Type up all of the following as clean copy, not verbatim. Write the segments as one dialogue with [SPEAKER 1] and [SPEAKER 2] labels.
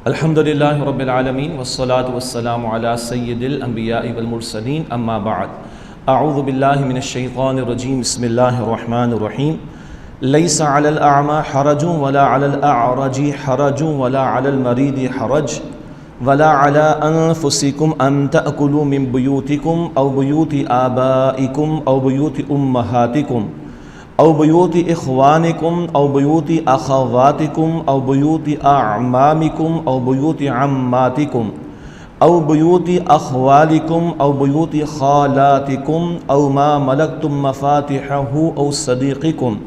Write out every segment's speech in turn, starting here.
[SPEAKER 1] الحمدللہ رب العالمین والصلاة والسلام علی سید الانبیاء والمرسلین اما بعد اعوذ باللہ من الشیطان الرجیم بسم اللہ الرحمن الرحیم لیس علی الاعمى حرج ولا علی الاعرج حرج ولا علی المریض حرج ولا علی انفسکم ان تأکلوا من بیوتکم او بیوت آبائکم او بیوت امہاتکم او بیوت اخوانکم او بیوت اخواتکم او بیوت اعمامکم او بیوت عماتکم او بیوت اخوالکم او بیوت خالاتکم او ما ملکتم مفاتحہ او صدیقکم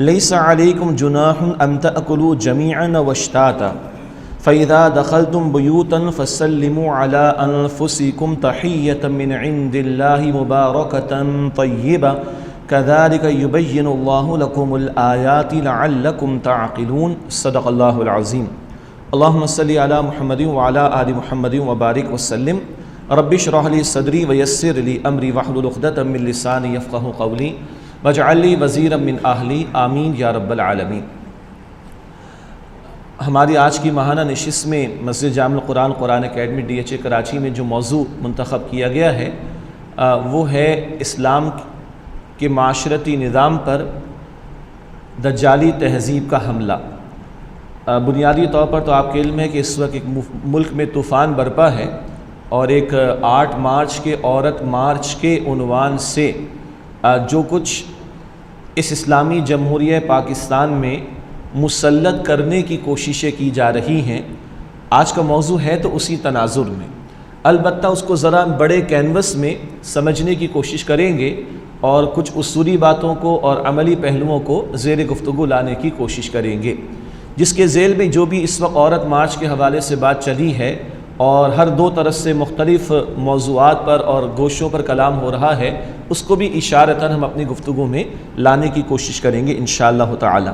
[SPEAKER 1] لیس علیکم جناح ان تأکلوا جمیعا واشتاتا فإذا دخلتم بیوتا فسلموا على انفسکم تحیۃ من عند اللہ مبارکۃ طیبہ كذلك يبين الله لكم الآيات لعلكم تعقلون صدق اللہ العظیم اللهم صل على محمد وعلى آل محمد وبارک وسلم رب اشرح لي صدری ويسر لي امری واحلل عقدۃ من لسانی یفقهوا قولی واجعل لي وزیرا من اہلی آمین یا رب العالمین۔ ہماری آج کی ماہانہ نشست میں مسجد جامع القرآن قرآن academy D H A Karachi میں جو موضوع منتخب کیا گیا ہے وہ ہے اسلام کہ معاشرتی نظام پر دجالی تہذیب کا حملہ۔ بنیادی طور پر تو آپ کے علم ہے کہ اس وقت ایک ملک میں طوفان برپا ہے اور ایک 8 مارچ کے عورت مارچ کے عنوان سے جو کچھ اس اسلامی جمہوریہ پاکستان میں مسلط کرنے کی کوششیں کی جا رہی ہیں، آج کا موضوع ہے تو اسی تناظر میں، البتہ اس کو ذرا بڑے کینوس میں سمجھنے کی کوشش کریں گے اور کچھ اصولی باتوں کو اور عملی پہلوؤں کو زیر گفتگو لانے کی کوشش کریں گے، جس کے ذیل میں جو بھی اس وقت عورت مارچ کے حوالے سے بات چلی ہے اور ہر دو طرف سے مختلف موضوعات پر اور گوشوں پر کلام ہو رہا ہے، اس کو بھی اشارتاً ہم اپنی گفتگو میں لانے کی کوشش کریں گے انشاءاللہ تعالی۔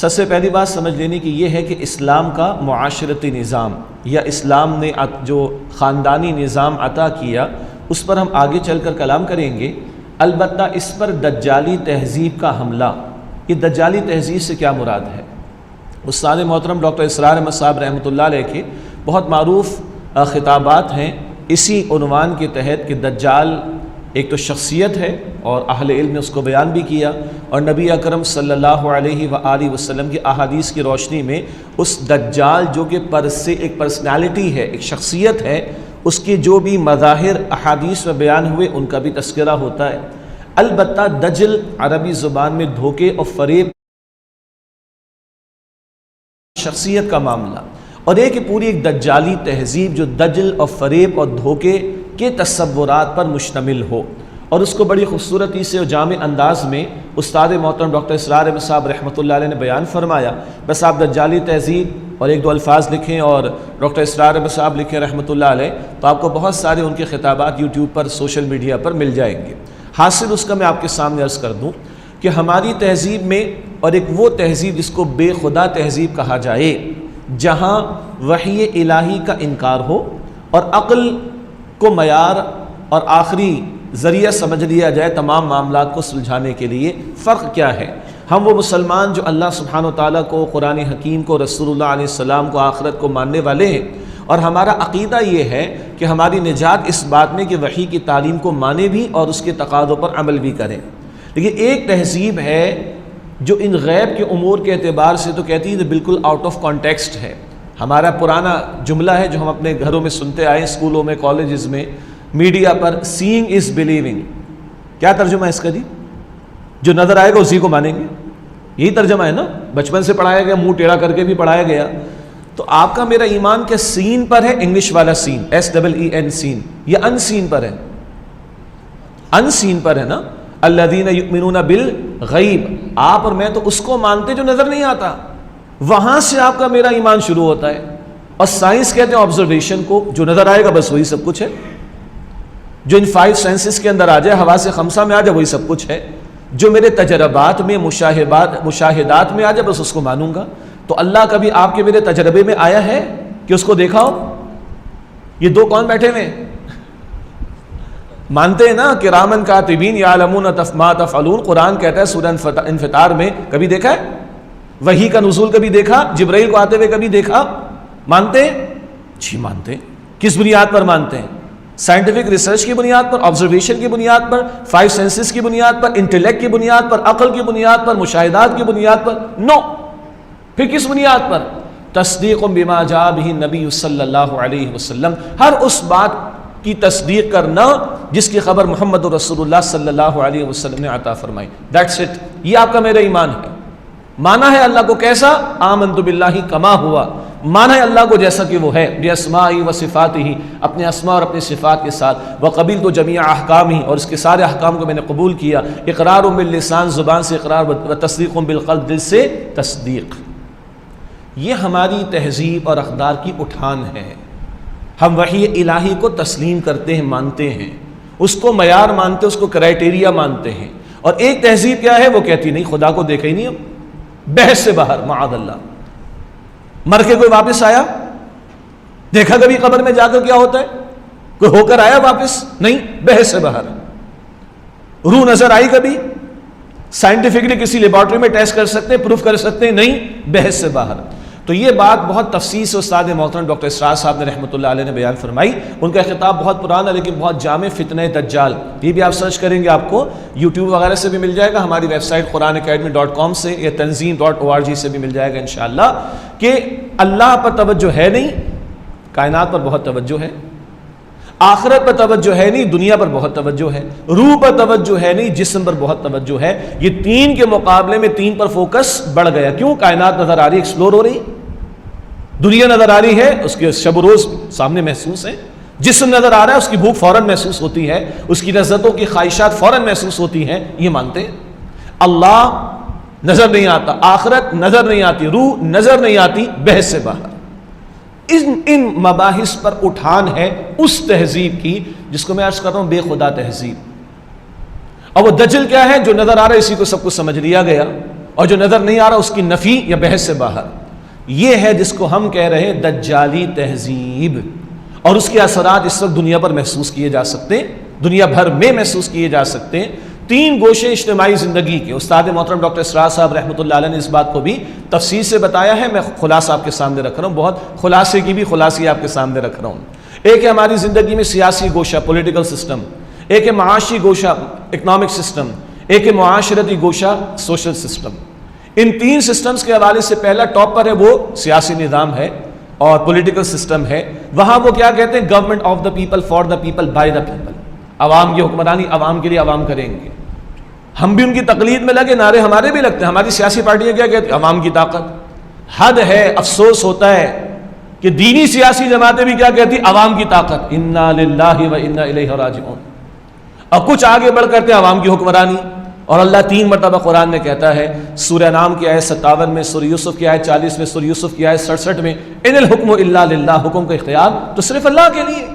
[SPEAKER 1] سب سے پہلی بات سمجھ لینے کی یہ ہے کہ اسلام کا معاشرتی نظام یا اسلام نے جو خاندانی نظام عطا کیا اس پر ہم آگے چل کر کلام کریں گے، البتہ اس پر دجالی تہذیب کا حملہ، یہ دجالی تہذیب سے کیا مراد ہے؟ استاد محترم ڈاکٹر اسرار احمد صاحب رحمۃ اللہ علیہ کے بہت معروف خطابات ہیں اسی عنوان کے تحت کہ دجال ایک تو شخصیت ہے اور اہل علم نے اس کو بیان بھی کیا، اور نبی اکرم صلی اللہ علیہ وآلہ وسلم کی احادیث کی روشنی میں اس دجال جو کہ ایک پرسنالٹی ہے، ایک شخصیت ہے، اس کے جو بھی مظاہر احادیث میں بیان ہوئے ان کا بھی تذکرہ ہوتا ہے۔ البتہ دجل عربی زبان میں دھوکے اور فریب شخصیت کا معاملہ، اور ایک پوری ایک دجالی تہذیب جو دجل اور فریب اور دھوکے کے تصورات پر مشتمل ہو، اور اس کو بڑی خوبصورتی سے اور جامع انداز میں استاد محترم ڈاکٹر اسرار احمد صاحب رحمۃ اللہ علیہ نے بیان فرمایا۔ بس آپ دجالی تہذیب اور ایک دو الفاظ لکھیں اور ڈاکٹر اسرار احمد صاحب لکھیں رحمۃ اللہ علیہ، تو آپ کو بہت سارے ان کے خطابات یوٹیوب پر سوشل میڈیا پر مل جائیں گے۔ حاصل اس کا میں آپ کے سامنے عرض کر دوں کہ ہماری تہذیب میں، اور ایک وہ تہذیب جس کو بے خدا تہذیب کہا جائے، جہاں وحی الہی کا انکار ہو اور عقل کو معیار اور آخری ذریعہ سمجھ لیا جائے تمام معاملات کو سلجھانے کے لیے، فرق کیا ہے؟ ہم وہ مسلمان جو اللہ سبحانہ و تعالیٰ کو، قرآن حکیم کو، رسول اللہ علیہ السلام کو، آخرت کو ماننے والے ہیں، اور ہمارا عقیدہ یہ ہے کہ ہماری نجات اس بات میں کہ وحی کی تعلیم کو مانے بھی اور اس کے تقاضوں پر عمل بھی کریں۔ لیکن ایک تہذیب ہے جو ان غیب کے امور کے اعتبار سے تو کہتی ہے بالکل آؤٹ آف کانٹیکسٹ ہے۔ ہمارا پرانا جملہ ہے جو ہم اپنے گھروں میں سنتے آئے، اسکولوں میں، کالجز میں، media per, saying is believing. کیا ترجمہ ہے اس کا جی؟ جو نظر آئے گا اسی کو مانیں گے، یہی ترجمہ ہے نا؟ بچپن سے پڑھایا گیا، منہ ٹیڑھا کر کے بھی پڑھایا گیا۔ تو آپ کا میرا ایمان کیا سین پر ہے؟ انگلش والا سین، SEEN سین، یا ان سین پر ہے؟ ان سین پر ہے نا؟ الذین یؤمنون بالغیب، آپ اور میں تو اس کو مانتے جو نظر نہیں آتا، وہاں سے آپ کا میرا ایمان شروع ہوتا ہے۔ اور سائنس کہتے ہیں آبزرویشن کو، جو نظر آئے گا بس وہی سب کچھ ہے، جو ان 5 سینسز کے اندر آ جائے، حواس خمسہ میں آ جائے وہی سب کچھ ہے، جو میرے تجربات میں، مشاہدات میں آ جائے بس اس کو مانوں گا۔ تو اللہ کبھی آپ کے میرے تجربے میں آیا ہے کہ اس کو دیکھا ہو؟ یہ دو کون بیٹھے ہوئے ہیں؟ مانتے ہیں نا کرامن کاتبین یعلمون ما تفعلون، قرآن کہتا ہے سورہ انفطار میں، کبھی دیکھا ہے؟ وحی کا نزول کبھی دیکھا؟ جبرائیل کو آتے ہوئے کبھی دیکھا؟ مانتے ہیں؟ جی مانتے ہیں۔ کس بنیاد پر مانتے ہیں؟ سائنٹیفک ریسرچ کی بنیاد پر، آبزرویشن کی بنیاد پر، 5 سینسز کی بنیاد پر، انٹلیکٹ کی بنیاد پر، عقل کی بنیاد پر، مشاہدات کی بنیاد پر؟ نو۔ پھر کس بنیاد پر؟ تصدیق بما جاء بہ نبی صلی اللہ علیہ وسلم، ہر اس بات کی تصدیق کرنا جس کی خبر محمد رسول اللہ صلی اللہ علیہ وسلم نے عطا فرمائی۔ دیٹس اٹ، یہ آپ کا میرا ایمان ہے۔ مانا ہے اللہ کو کیسا؟ آمنت باللہ کما ہوا، مانا ہے اللہ کو جیسا کہ وہ ہے، باسماءہ و صفاتہ، اپنے اسماء اور اپنی صفات کے ساتھ، وقبلت جمیع احکامہ، اور اس کے سارے احکام کو میں نے قبول کیا، اقرار باللسان، زبان سے اقرار، و تصدیق بالقلب، دل سے تصدیق۔ یہ ہماری تہذیب اور اقدار کی اٹھان ہے۔ ہم وحی الہی کو تسلیم کرتے ہیں، مانتے ہیں، اس کو معیار مانتے ہیں، اس کو کرائٹیریا مانتے ہیں۔ اور ایک تہذیب کیا ہے؟ وہ کہتی نہیں خدا کو دیکھا ہی نہیں، اب بحث سے باہر، معاذ اللہ۔ مر کے کوئی واپس آیا؟ دیکھا کبھی قبر میں جا کر کیا ہوتا ہے؟ کوئی ہو کر آیا واپس؟ نہیں، بحث سے باہر۔ روح نظر آئی کبھی؟ سائنٹیفکلی کسی لیبارٹری میں ٹیسٹ کر سکتے ہیں، پروف کر سکتے ہیں؟ نہیں، بحث سے باہر۔ تو یہ بات بہت تفصیل سے استاد محترم ڈاکٹر اسرار صاحب نے رحمۃ اللہ علیہ نے بیان فرمائی۔ ان کا خطاب بہت پرانا لیکن بہت جامع، فتنہ دجال، یہ بھی آپ سرچ کریں گے آپ کو یوٹیوب وغیرہ سے بھی مل جائے گا، ہماری ویب سائٹ قرآنacademy.com سے یا تنظیم.org سے بھی مل جائے گا انشاءاللہ، کہ اللہ پر توجہ ہے نہیں، کائنات پر بہت توجہ ہے، آخرت پر توجہ ہے نہیں، دنیا پر بہت توجہ ہے، روح پر توجہ ہے نہیں، جسم پر بہت توجہ ہے۔ یہ تین کے مقابلے میں تین پر فوکس بڑھ گیا۔ کیوں؟ کائنات نظر آ رہی ہے، ایکسپلور ہو رہی، دنیا نظر آ رہی ہے، اس کے شب و روز سامنے محسوس ہے، جسم نظر آ رہا ہے، اس کی بھوک فوراً محسوس ہوتی ہے، اس کی لذتوں کی خواہشات فوراً محسوس ہوتی ہیں، یہ مانتے ہیں۔ اللہ نظر نہیں آتا، آخرت نظر نہیں آتی، روح نظر نہیں آتی، بحث سے باہر۔ ان مباحث پر اٹھان ہے اس تہذیب کی جس کو میں عرض کر رہا ہوں بے خدا تہذیب۔ اور وہ دجل کیا ہے؟ جو نظر آ رہا ہے اسی کو سب کچھ سمجھ لیا گیا، اور جو نظر نہیں آ رہا اس کی نفی یا بحث سے باہر۔ یہ ہے جس کو ہم کہہ رہے ہیں دجالی تہذیب، اور اس کے اثرات اس وقت دنیا پر محسوس کیے جا سکتے ہیں، دنیا بھر میں محسوس کیے جا سکتے ہیں۔ تین گوشے اجتماعی زندگی کے، استاد محترم ڈاکٹر اسرار صاحب رحمۃ اللہ علیہ نے اس بات کو بھی تفصیل سے بتایا ہے، میں خلاصہ آپ کے سامنے رکھ رہا ہوں، بہت خلاصے کی بھی خلاصی آپ کے سامنے رکھ رہا ہوں۔ ایک ہے ہماری زندگی میں سیاسی گوشہ، پولیٹیکل سسٹم، ایک ہے معاشی گوشہ، اکنامک سسٹم، ایک ہے معاشرتی گوشہ، سوشل سسٹم۔ ان تین سسٹمز کے حوالے سے پہلا ٹاپ پر ہے وہ سیاسی نظام ہے اور پولیٹیکل سسٹم ہے۔ وہاں وہ کیا کہتے ہیں؟ Government of the people, for the people, by the people. عوام کی حکمرانی عوام کے لیے عوام کریں گے۔ ہم بھی ان کی تقلید میں لگے، نعرے ہمارے بھی لگتے ہیں۔ ہماری سیاسی پارٹیاں کیا کہتی ہیں؟ عوام کی طاقت۔ حد ہے، افسوس ہوتا ہے کہ دینی سیاسی جماعتیں بھی کیا کہتی ہیں؟ عوام کی طاقت، انا للہ و انا الیہ راجعون۔ اور کچھ آگے بڑھ کرتے ہیں عوام کی حکمرانی۔ اور اللہ 3 مرتبہ قرآن میں کہتا ہے، سورہ نام کی آیت 57 میں، سورہ یوسف کی آیت 40 میں، سورہ یوسف کی آیت 67 میں، ان الحکم الا للہ، حکم کا اختیار تو صرف اللہ کے لیے۔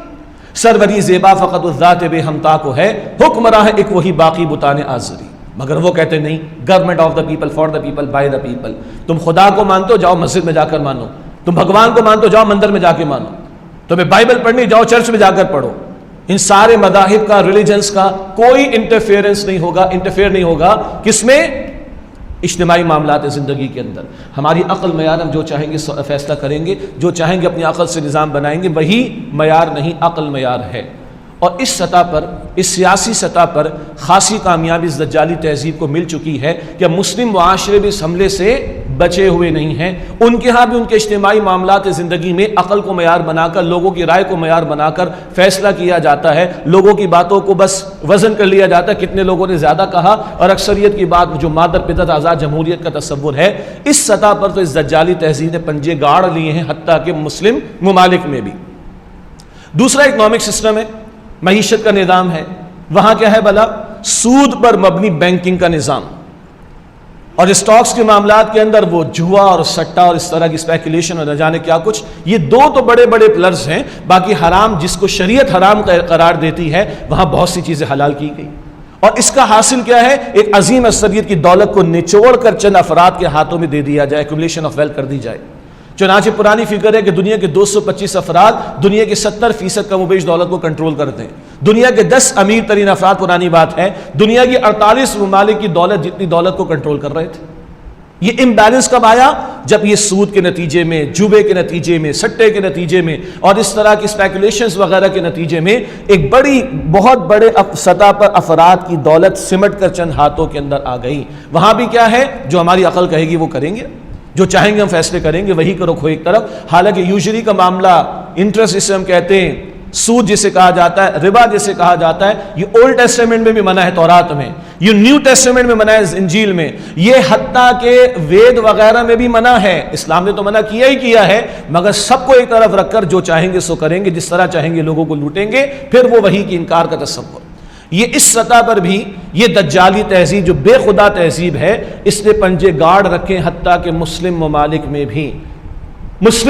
[SPEAKER 1] سروری زیبا فقط الذات بے ہمتا کو ہے، حکمراں ہے ایک وہی باقی بتانے آزری۔ مگر وہ کہتے نہیں، government of the people, for the people, by the people. تم خدا کو مانتے ہو، جاؤ مسجد میں جا کر مانو۔ تم بھگوان کو مانتے ہو، جاؤ مندر میں جا کے مانو۔ تمہیں بائبل پڑھنی، جاؤ چرچ میں جا کر پڑھو۔ ان سارے مذاہب کا، ریلیجنس کا کوئی انٹرفیئرنس نہیں ہوگا، انٹرفیئر نہیں ہوگا کس میں؟ اجتماعی معاملات زندگی کے اندر۔ ہماری عقل معیار، ہم جو چاہیں گے فیصلہ کریں گے، جو چاہیں گے اپنی عقل سے نظام بنائیں گے، وہی معیار نہیں، عقل معیار ہے۔ اور اس سطح پر، اس سیاسی سطح پر خاصی کامیابی اس دجالی تہذیب کو مل چکی ہے کہ مسلم معاشرے بھی اس حملے سے بچے ہوئے نہیں ہیں۔ ان کے ہاں بھی ان کے اجتماعی معاملات زندگی میں عقل کو معیار بنا کر، لوگوں کی رائے کو معیار بنا کر فیصلہ کیا جاتا ہے، لوگوں کی باتوں کو بس وزن کر لیا جاتا ہے، کتنے لوگوں نے زیادہ کہا، اور اکثریت کی بات جو مادر پدر آزاد جمہوریت کا تصور ہے، اس سطح پر تو اس دجالی تہذیب نے پنجے گاڑ لیے ہیں، حتیٰ کہ مسلم ممالک میں بھی۔ دوسرا اکنامک سسٹم ہے، معیشت کا نظام ہے۔ وہاں کیا ہے بھلا؟ سود پر مبنی بینکنگ کا نظام، اور اسٹاکس کے معاملات کے اندر وہ جوا اور سٹا اور اس طرح کی اسپیکولیشن اور نہ جانے کیا کچھ۔ یہ دو تو بڑے بڑے پلرز ہیں، باقی حرام جس کو شریعت حرام قرار دیتی ہے وہاں بہت سی چیزیں حلال کی گئی۔ اور اس کا حاصل کیا ہے؟ ایک عظیم اکثریت کی دولت کو نچوڑ کر چند افراد کے ہاتھوں میں دے دیا جائے، ایکومولیشن آف ویلتھ کر دی جائے۔ چنانچہ پرانی فکر ہے کہ دنیا کے 225 افراد دنیا کے 70% کم و بیش دولت کو کنٹرول کرتے ہیں۔ دنیا کے 10 امیر ترین افراد، پرانی بات ہے، دنیا کی 48 ممالک کی دولت جتنی دولت کو کنٹرول کر رہے تھے۔ یہ امبیلنس کب آیا؟ جب یہ سود کے نتیجے میں، جوبے کے نتیجے میں، سٹے کے نتیجے میں اور اس طرح کی اسپیکولیشنز وغیرہ کے نتیجے میں ایک بہت بڑے سطح پر افراد کی دولت سمٹ کر چند ہاتھوں کے اندر آ گئی۔ وہاں بھی کیا ہے؟ جو ہماری عقل کہے گی وہ کریں گے، جو چاہیں گے ہم فیصلے کریں گے، وہی کرو کھو ایک طرف۔ حالانکہ یوزری کا معاملہ، انٹرسٹ جسے ہم کہتے ہیں، سود جسے کہا جاتا ہے، ربا جسے کہا جاتا ہے، یہ اولڈ ٹیسٹیمنٹ میں بھی منع ہے، تورات میں، یہ نیو ٹیسٹیمنٹ میں منع ہے، انجیل میں، یہ حتیٰ کہ وید وغیرہ میں بھی منع ہے۔ اسلام نے تو منع کیا ہی کیا ہے، مگر سب کو ایک طرف رکھ کر جو چاہیں گے سو کریں گے، جس طرح چاہیں گے لوگوں کو لوٹیں گے، پھر وہ وہی کی انکار کا تصور۔ یہ اس سطح پر بھی یہ دجالی تہذیب جو بے خدا تہذیب ہے، اس نے پنجے گاڑ رکھے، حتیٰ کہ مسلم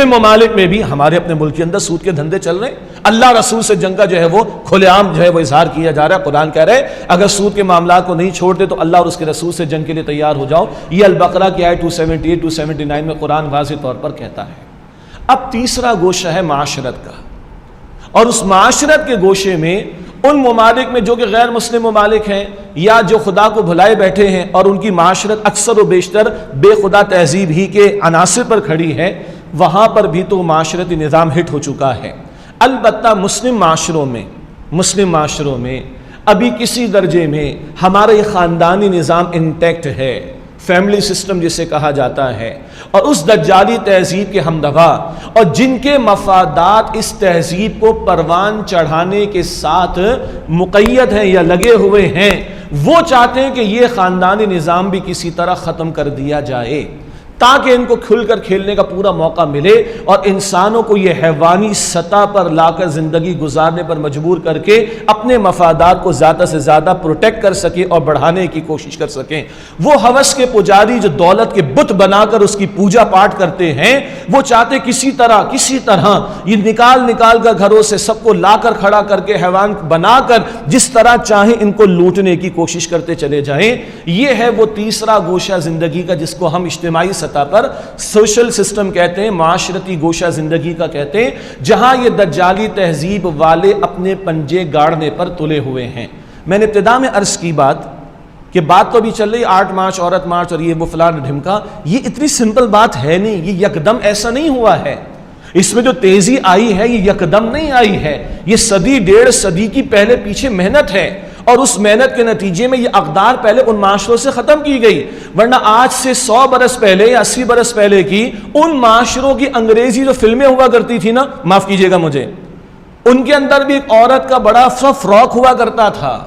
[SPEAKER 1] ممالک میں بھی ہمارے اپنے ملک کے اندر سود کے دھندے چل رہے ہیں۔ اللہ رسول سے جنگ کا جو ہے وہ کھلے عام جو ہے وہ اظہار کیا جا رہا ہے۔ قرآن کہہ رہے ہے اگر سود کے معاملات کو نہیں چھوڑتے تو اللہ اور اس کے رسول سے جنگ کے لیے تیار ہو جاؤ۔ یہ البقرہ کی آیت 278 279 میں قرآن واضح طور پر کہتا ہے۔ اب تیسرا گوشہ ہے معاشرت کا، اور اس معاشرت کے گوشے میں ان ممالک میں جو کہ غیر مسلم ممالک ہیں یا جو خدا کو بھلائے بیٹھے ہیں اور ان کی معاشرت اکثر و بیشتر بے خدا تہذیب ہی کے عناصر پر کھڑی ہے، وہاں پر بھی تو معاشرتی نظام ہٹ ہو چکا ہے۔ البتہ مسلم معاشروں میں ابھی کسی درجے میں ہمارا یہ خاندانی نظام انٹیکٹ ہے، فیملی سسٹم جسے کہا جاتا ہے، اور اس دجالی تہذیب کے ہمدوا اور جن کے مفادات اس تہذیب کو پروان چڑھانے کے ساتھ مقید ہیں یا لگے ہوئے ہیں، وہ چاہتے ہیں کہ یہ خاندانی نظام بھی کسی طرح ختم کر دیا جائے تاکہ ان کو کھل کر کھیلنے کا پورا موقع ملے اور انسانوں کو یہ حیوانی سطح پر لا کر زندگی گزارنے پر مجبور کر کے اپنے مفادات کو زیادہ سے زیادہ پروٹیکٹ کر سکے اور بڑھانے کی کوشش کر سکیں۔ وہ ہوس کے پجاری جو دولت کے بت بنا کر اس کی پوجا پاٹ کرتے ہیں، وہ چاہتے کسی طرح یہ نکال کر گھروں سے سب کو لا کر کھڑا کر کے حیوان بنا کر جس طرح چاہیں ان کو لوٹنے کی کوشش کرتے چلے جائیں۔ یہ ہے وہ تیسرا گوشہ زندگی کا جس کو ہم اجتماعی سطح پر سوشل سسٹم کہتے ہیں، معاشرتی گوشہ زندگی کا کہتے ہیں، جہاں یہ دجالی تہذیب والے اپنے پنجے گاڑنے پر تلے ہوئے ہیں۔ میں نے ابتدا میں عرض کی کہ بات تو ابھی چل رہی 8 مارچ عورت مارچ اور یہ وہ فلان ڈھمکا، یہ اتنی سمپل بات ہے نہیں، یہ یکدم ایسا نہیں ہوا ہے۔ اس میں جو تیزی آئی ہے یہ یکدم نہیں آئی ہے، یہ صدی 1.5 صدی کی پہلے پیچھے محنت ہے، اور اس محنت کے نتیجے میں یہ اقدار پہلے ان معاشروں سے ختم کی گئی، ورنہ آج سے 100 برس پہلے یا 80 برس پہلے کی ان معاشروں کی انگریزی جو فلمیں ہوا کرتی تھی نا، معاف کیجئے گا مجھے، ان کے اندر بھی ایک عورت کا بڑا فراق ہوا کرتا تھا۔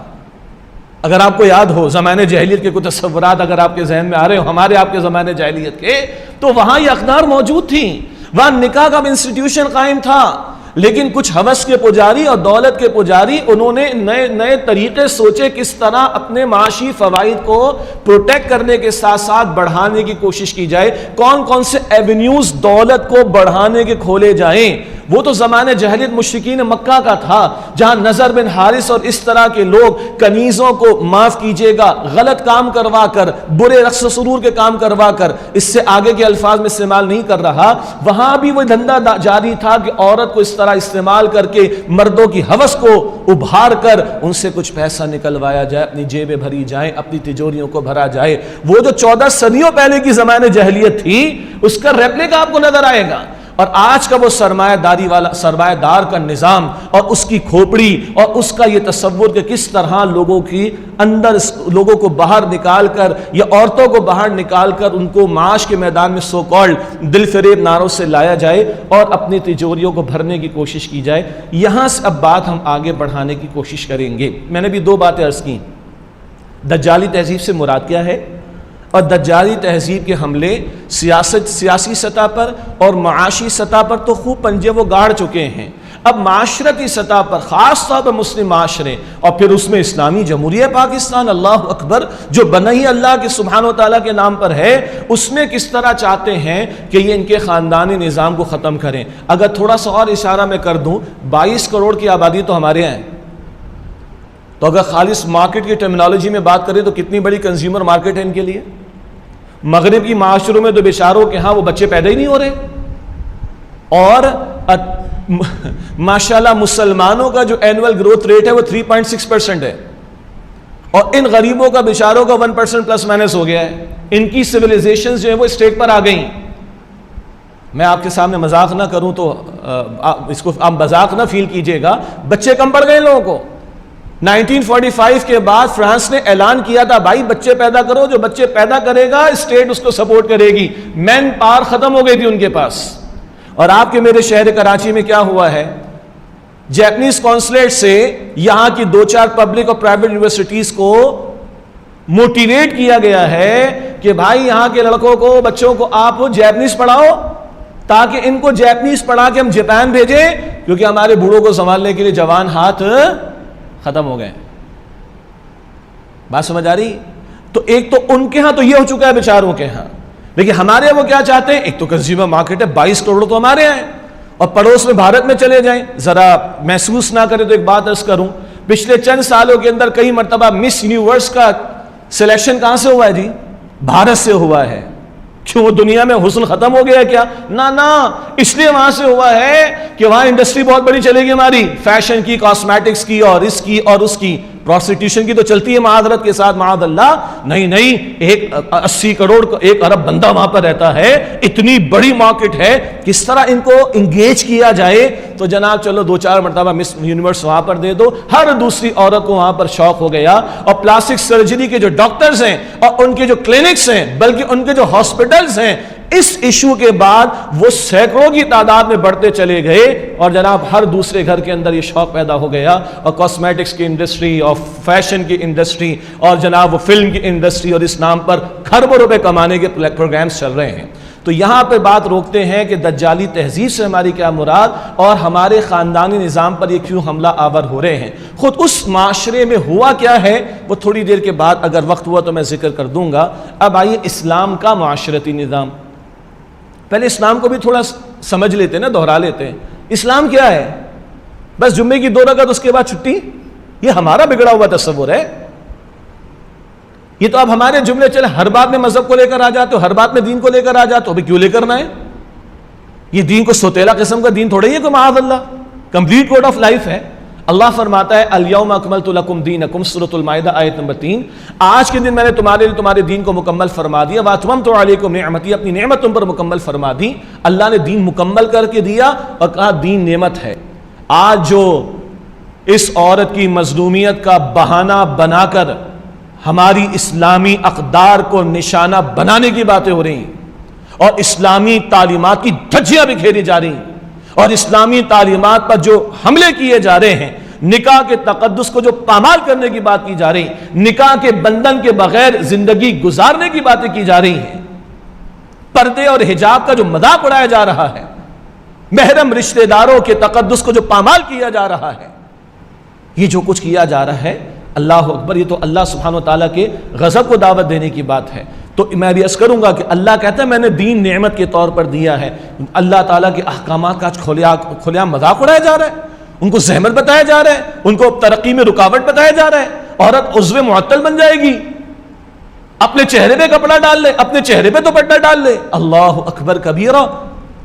[SPEAKER 1] اگر آپ کو یاد ہو زمانے جاہلیت کے کچھ تصورات اگر آپ کے ذہن میں آ رہے ہو ہمارے آپ کے زمانے جاہلیت کے، تو وہاں یہ اقدار موجود تھیں، وہاں نکاح کا انسٹیٹیوشن قائم تھا، لیکن کچھ ہوس کے پجاری اور دولت کے پجاری انہوں نے نئے طریقے سوچے کس طرح اپنے معاشی فوائد کو پروٹیکٹ کرنے کے ساتھ ساتھ بڑھانے کی کوشش کی جائے، کون سے ایونیوز دولت کو بڑھانے کے کھولے جائیں۔ وہ تو زمانے جاہلیت مشرکین مکہ کا تھا، جہاں نضر بن حارث اور اس طرح کے لوگ کنیزوں کو معاف کیجیے گا غلط کام کروا کر، برے رقص و سرور کے کام کروا کر، اس سے آگے کے الفاظ میں استعمال نہیں کر رہا، وہاں بھی وہ دھندا جاری تھا کہ عورت کو اس طرح استعمال کر کے مردوں کی ہوس کو ابھار کر ان سے کچھ پیسہ نکلوایا جائے، اپنی جیبیں بھری جائیں، اپنی تجوریوں کو بھرا جائے۔ وہ جو 14 صدیوں پہلے کی زمانے جاہلیت تھی اس کا ریپلیکا آپ کو نظر آئے گا، اور آج کا وہ سرمایہ دار کا نظام اور اس کی کھوپڑی اور اس کا یہ تصور کہ کس طرح لوگوں کو باہر نکال کر یا عورتوں کو باہر نکال کر ان کو معاش کے میدان میں سو کالڈ دل فریب نعروں سے لایا جائے اور اپنی تجوریوں کو بھرنے کی کوشش کی جائے۔ یہاں سے اب بات ہم آگے بڑھانے کی کوشش کریں گے۔ میں نے بھی 2 باتیں عرض کی، دجالی تہذیب سے مراد کیا ہے، اور دجالی تہذیب کے حملے سیاسی سطح پر اور معاشی سطح پر تو خوب پنجے وہ گاڑ چکے ہیں۔ اب معاشرتی سطح پر خاص طور پر مسلم معاشرے اور پھر اس میں اسلامی جمہوریہ پاکستان، اللہ اکبر، جو بنا ہی اللہ کے سبحانہ و تعالیٰ کے نام پر ہے، اس میں کس طرح چاہتے ہیں کہ یہ ان کے خاندانی نظام کو ختم کریں۔ اگر تھوڑا سا اور اشارہ میں کر دوں، 22 کروڑ کی آبادی تو ہمارے یہاں ہے، تو اگر خالص مارکیٹ کی ٹرمینالوجی میں بات کریں تو کتنی بڑی کنزیومر مارکیٹ ہے ان کے لیے۔ مغرب کی معاشروں میں تو بیچاروں کے ہاں وہ بچے پیدا ہی نہیں ہو رہے، اور ماشاءاللہ مسلمانوں کا جو اینول گروتھ ریٹ ہے وہ 3.6% ہے، اور ان غریبوں کا بیچاروں کا 1% پلس مائنس ہو گیا ہے۔ ان کی سویلائزیشنز جو ہیں وہ اسٹیٹ پر آ گئیں. میں آپ کے سامنے مذاق نہ کروں تو اس کو آپ مذاق نہ فیل کیجئے گا, بچے کم پڑ گئے لوگوں کو. 1945 کے بعد فرانس نے اعلان کیا تھا بھائی بچے پیدا کرو, جو بچے پیدا کرے گا اسٹیٹ اس کو سپورٹ کرے گی. مین پاور ختم ہو گئی تھی ان کے پاس. اور آپ کے میرے شہر کراچی میں کیا ہوا ہے, جیپنیز کونسلیٹ سے یہاں کی 2-4 پبلک اور پرائیویٹ یونیورسٹیز کو موٹیویٹ کیا گیا ہے کہ بھائی یہاں کے لڑکوں کو, بچوں کو آپ جیپنیز پڑھاؤ تاکہ ان کو جیپنیز پڑھا کے ہم جاپان بھیجیں, کیونکہ ہمارے بوڑھوں کو سنبھالنے کے لیے جوان ہاتھ ختم ہو گئے. بات سمجھ آ رہی؟ تو ایک تو ان کے ہاں تو یہ ہو چکا ہے بیچاروں کے ہاں, لیکن ہمارے وہ کیا چاہتے ہیں, ایک تو کنزیومر مارکیٹ ہے, 22 کروڑ تو ہمارے ہیں, اور پڑوس میں بھارت میں چلے جائیں, ذرا محسوس نہ کریں تو ایک بات عرض کروں, پچھلے چند سالوں کے اندر کئی مرتبہ مس یونیورس کا سلیکشن کہاں سے ہوا ہے جی؟ بھارت سے ہوا ہے. کیوں, دنیا میں حسن ختم ہو گیا ہے کیا؟ نہ, اس لیے وہاں سے ہوا ہے کہ وہاں انڈسٹری بہت بڑی چلے گی ہماری, فیشن کی, کاسمیٹکس کی, اور اس کی اور اس کی. پروسٹیٹیوشن کی تو چلتی ہے معذرت کے ساتھ, معاذ اللہ, نہیں, ایک 80 کروڑ 1 ارب بندہ وہاں پر رہتا ہے, اتنی بڑی مارکیٹ ہے, کس طرح ان کو انگیج کیا جائے. تو جناب چلو 2-4 مرتبہ مس یونیورس وہاں پر دے دو, ہر دوسری عورت کو وہاں پر شوق ہو گیا. اور پلاسٹک سرجری کے جو ڈاکٹرز ہیں اور ان کے جو کلینکس ہیں, بلکہ ان کے جو ہاسپٹلز ہیں, اس ایشو کے بعد وہ سینکڑوں کی تعداد میں بڑھتے چلے گئے, اور جناب ہر دوسرے گھر کے اندر یہ شوق پیدا ہو گیا. اور کاسمیٹکس کی انڈسٹری, اور فیشن کی انڈسٹری, اور جناب وہ فلم کی انڈسٹری, اور اس نام پر کھربوں روپے کمانے کے پروگرامز چل رہے ہیں. تو یہاں پہ بات روکتے ہیں کہ دجالی تہذیب سے ہماری کیا مراد, اور ہمارے خاندانی نظام پر یہ کیوں حملہ آور ہو رہے ہیں. خود اس معاشرے میں ہوا کیا ہے وہ تھوڑی دیر کے بعد اگر وقت ہوا تو میں ذکر کر دوں گا. اب آئیے اسلام کا معاشرتی نظام. پہلے اسلام کو بھی تھوڑا سمجھ لیتے ہیں نا, دہرا لیتے ہیں. اسلام کیا ہے؟ بس جمعے کی 2 رکعت اس کے بعد چھٹی, یہ ہمارا بگڑا ہوا تصور ہے. یہ تو اب ہمارے جملے چلے, ہر بات میں مذہب کو لے کر آ جاتے ہو, ہر بات میں دین کو لے کر آ جاتے ہو. ابھی کیوں لے کرنا ہے؟ یہ دین کو سوتیلا قسم کا دین تھوڑا ہی ہے کوئی, معاذ اللہ, کمپلیٹ کوڈ آف لائف ہے. اللہ فرماتا ہے الیوم اکملت لکم دینکم, سورۃ المائدہ آیت نمبر 3, آج کے دن میں نے تمہارے لیے تمہارے دین کو مکمل فرما دیا. واتممت علیکم نعمتی, اپنی نعمت تم پر مکمل فرما دی. اللہ نے دین مکمل کر کے دیا اور کہا دین نعمت ہے. آج جو اس عورت کی مظلومیت کا بہانہ بنا کر ہماری اسلامی اقدار کو نشانہ بنانے کی باتیں ہو رہی ہیں, اور اسلامی تعلیمات کی دھجیاں بکھیری جا رہی ہیں, اور اسلامی تعلیمات پر جو حملے کیے جا رہے ہیں, نکاح کے تقدس کو جو پامال کرنے کی بات کی جا رہی, نکاح کے بندھن کے بغیر زندگی گزارنے کی باتیں کی جا رہی ہیں, پردے اور حجاب کا جو مذاق اڑایا جا رہا ہے, محرم رشتہ داروں کے تقدس کو جو پامال کیا جا رہا ہے, یہ جو کچھ کیا جا رہا ہے, اللہ اکبر, یہ تو اللہ سبحانہ وتعالیٰ کے غضب کو دعوت دینے کی بات ہے. تو میں بھی عرض کروں گا کہ اللہ کہتا ہے میں نے دین نعمت کے طور پر دیا ہے. اللہ تعالیٰ کے احکامات کا کھلیا مذاق اڑایا جا رہا ہے, ان کو زحمت بتایا جا رہا ہے, ان کو ترقی میں رکاوٹ بتایا جا رہا ہے. عورت عضو معطل بن جائے گی, اپنے چہرے پہ کپڑا ڈال لے, اپنے چہرے پہ دوپٹہ ڈال لے. اللہ اکبر کبیرہ,